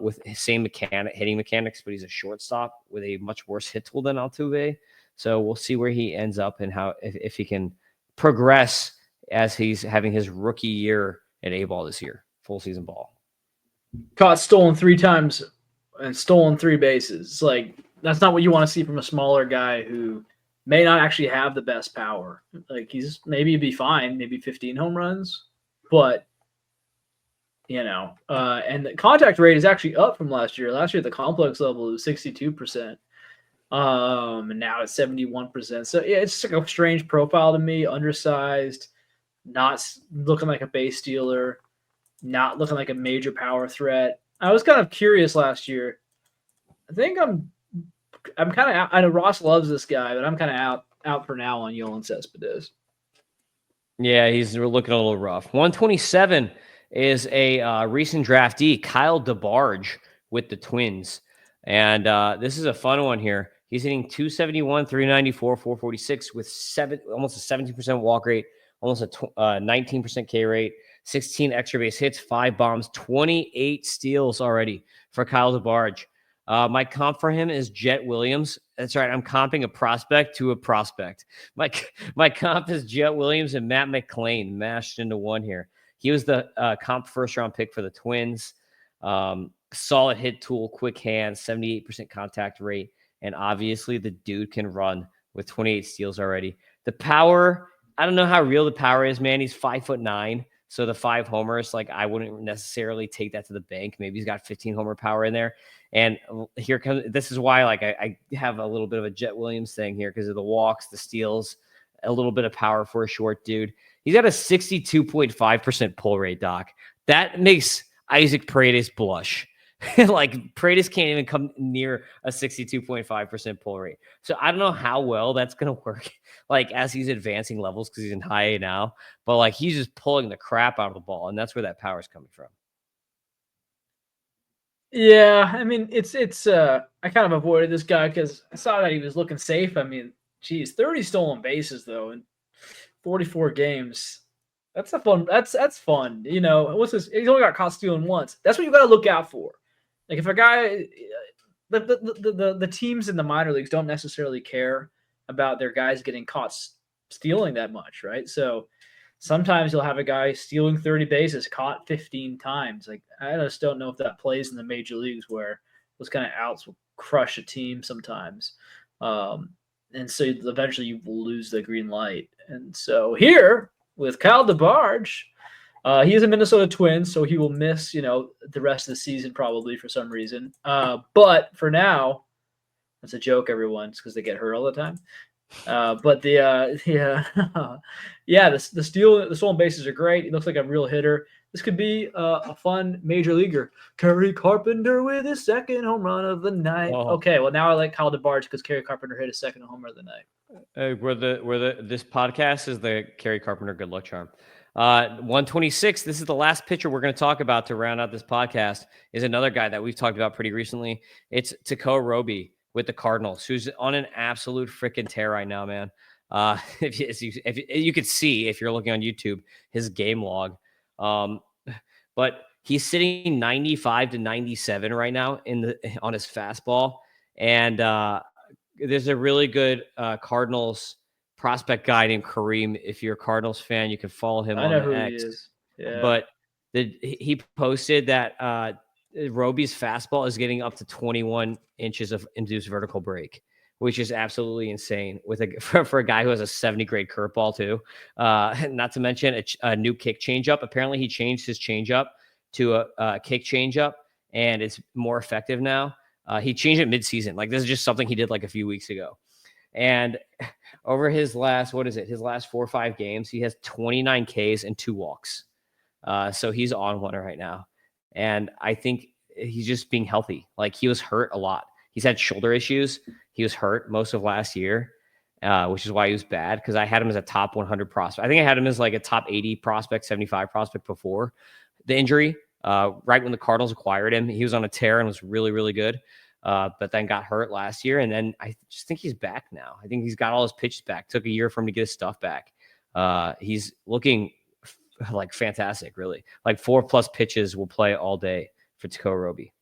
with his same hitting mechanics, but he's a shortstop with a much worse hit tool than Altuve. So we'll see where he ends up and how if he can progress as he's having his rookie year at A-ball this year, full season ball. Caught stolen 3 times and stolen 3 bases. It's like, that's not what you want to see from a smaller guy who may not actually have the best power. Like, maybe he'd be fine, maybe 15 home runs, but and the contact rate is actually up from last year. Last year at the complex level it was 62%. And now it's 71%. So yeah, it's just like a strange profile to me. Undersized, not looking like a base stealer, not looking like a major power threat. I was kind of curious last year. I think I'm kind of out. I know Ross loves this guy, but I'm kind of out for now on Yolan Cespedes. Yeah, we're looking a little rough. 127 is a recent draftee, Kyle DeBarge with the Twins. And this is a fun one here. He's hitting 271, 394, 446 with almost a 17% walk rate, almost a 19% K rate, 16 extra base hits, 5 bombs, 28 steals already for Kyle DeBarge. My comp for him is Jet Williams. That's right. I'm comping a prospect to a prospect. My comp is Jet Williams and Matt McClain mashed into one here. He was the comp first-round pick for the Twins. Solid hit tool, quick hands, 78% contact rate. And obviously the dude can run with 28 steals already. The power, I don't know how real the power is, man. He's 5'9". So the 5 homers, like I wouldn't necessarily take that to the bank. Maybe he's got 15 homer power in there. And this is why like I have a little bit of a Jet Williams thing here because of the walks, the steals, a little bit of power for a short dude. He's got a 62.5% pull rate, Doc. That makes Isaac Paredes blush. Like Paredes can't even come near a 62.5% pull rate. So I don't know how well that's going to work like as he's advancing levels because he's in high A now, but like he's just pulling the crap out of the ball. And that's where that power is coming from. Yeah. I mean, I kind of avoided this guy because I saw that he was looking safe. I mean, geez, 30 stolen bases though, in 44 games. That's fun. That's fun. What's this? He's only got caught stealing once. That's what you got to look out for. Like if a guy, the teams in the minor leagues don't necessarily care about their guys getting caught stealing that much, right? So sometimes you'll have a guy stealing 30 bases, caught 15 times. Like I just don't know if that plays in the major leagues where those kind of outs will crush a team sometimes. And so eventually you will lose the green light. And so here with Kyle DeBarge, he is a Minnesota Twin, so he will miss, the rest of the season probably for some reason. But for now, that's a joke, everyone, because they get hurt all the time. But yeah, the stolen bases are great. He looks like a real hitter. This could be a fun major leaguer. Kerry Carpenter with his second home run of the night. Oh, Okay, well now I like Kyle DeBarge because Kerry Carpenter hit his second home run of the night. this podcast is the Kerry Carpenter good luck charm. 126. This is the last pitcher we're going to talk about to round out this podcast. Is another guy that we've talked about pretty recently. It's Takeo Roby with the Cardinals, who's on an absolute freaking tear right now, man. If you could see if you're looking on YouTube his game log, but he's sitting 95 to 97 right now on his fastball, and there's a really good Cardinals prospect guy named Kareem. If you're a Cardinals fan, you can follow him I on know who X. he is. Yeah. But he posted that Roby's fastball is getting up to 21 inches of induced vertical break, which is absolutely insane for a guy who has a 70 grade curveball too. Not to mention a new kick changeup. Apparently, he changed his changeup to a kick changeup, and it's more effective now. He changed it mid-season. Like, this is just something he did like a few weeks ago. And over his last 4 or 5 games, he has 29 Ks and 2 walks. So he's on one right now. And I think he's just being healthy. Like, he was hurt a lot. He's had shoulder issues. He was hurt most of last year, which is why he was bad, because I had him as a top 100 prospect. I think I had him as like a top 80 prospect, 75 prospect before the injury. Right when the Cardinals acquired him, he was on a tear and was really, really good. But then got hurt last year. And then I just think he's back now. I think he's got all his pitches back. Took a year for him to get his stuff back. He's looking like fantastic, really. Like 4+ pitches will play all day for Takeo Roby.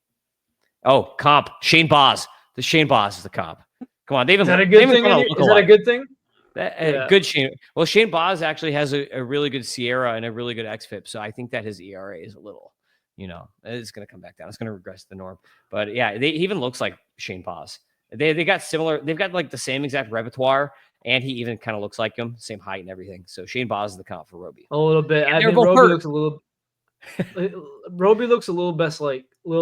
Oh, comp. Shane Baz. The Shane Baz is the comp. Come on. Is that a good thing? Is that a good thing? Good Shane. Well, Shane Baz actually has a really good Sierra and a really good xFIP. So I think that his ERA is a little, it's going to come back down. It's going to regress to the norm. But yeah, he even looks like Shane Baz. They got similar. They've got like the same exact repertoire, and he even kind of looks like him, same height and everything. So Shane Baz is the comp for Roby. A little bit. I mean, Roby looks a little. Roby looks a little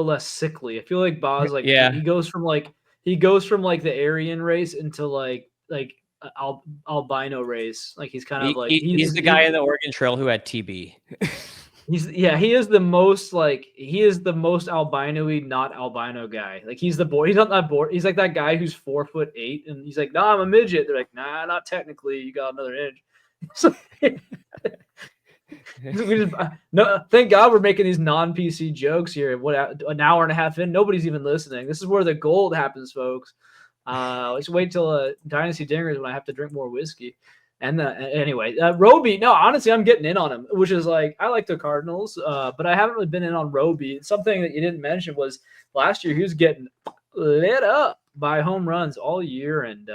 less sickly. I feel like Baz, like, yeah, he goes from like the Aryan race into like albino race. Like, he's kind of like he's the guy in the Oregon Trail who had TB. He is the most albino-y, not albino guy. Like, he's the boy. He's not that bored. He's like that guy who's 4'8", and he's like, "Nah, I'm a midget." They're like, "Nah, not technically. You got another inch." No, thank God we're making these non-PC jokes here. What, an hour and a half in? Nobody's even listening. This is where the gold happens, folks. Let's wait till Dynasty Dingers when I have to drink more whiskey. And anyway, Roby, no, honestly, I'm getting in on him, which is like, I like the Cardinals, but I haven't really been in on Roby. Something that you didn't mention was last year he was getting lit up by home runs all year, and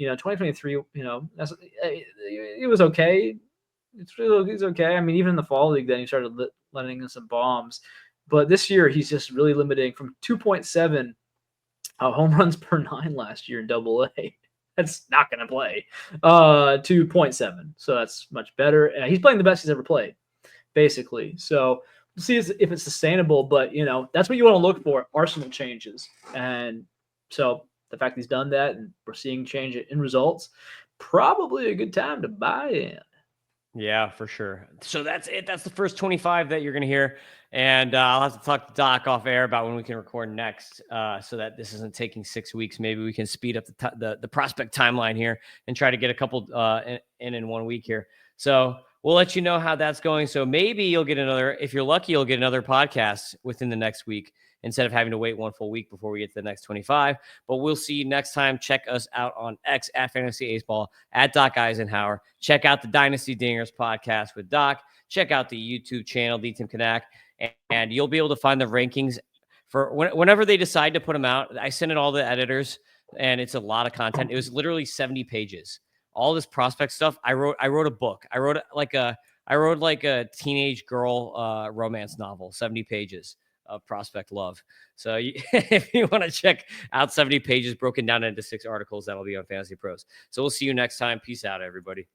2023, it was okay. He's okay. I mean, even in the fall league, then he started letting in some bombs, but this year he's just really limiting from 2.7 home runs per 9 last year in Double-A. That's not going to play. 2.7. So that's much better. He's playing the best he's ever played, basically. So we'll see if it's sustainable. But, that's what you want to look for, arsenal changes. And so the fact he's done that and we're seeing change in results, probably a good time to buy in. Yeah, for sure. So that's it. That's the first 25 that you're going to hear. And I'll have to talk to Doc off air about when we can record next, so that this isn't taking 6 weeks. Maybe we can speed up the prospect timeline here and try to get a couple in 1 week here. So we'll let you know how that's going. So maybe you'll get if you're lucky, you'll get another podcast within the next week, instead of having to wait 1 full week before we get to the next 25. But we'll see you next time. Check us out on X at Fantasy Aceball, at Doc Eisenhauer. Check out the Dynasty Dingers podcast with Doc. Check out the YouTube channel, D-Tim Kanak, and you'll be able to find the rankings for whenever they decide to put them out. I send it all the editors, and it's a lot of content. It was literally 70 pages. All this prospect stuff. I wrote a book. I wrote like a teenage girl romance novel, 70 pages. Of prospect love. So if you want to check out 70 pages broken down into 6 articles, that'll be on Fantasy Pros. So we'll see you next time. Peace out, everybody.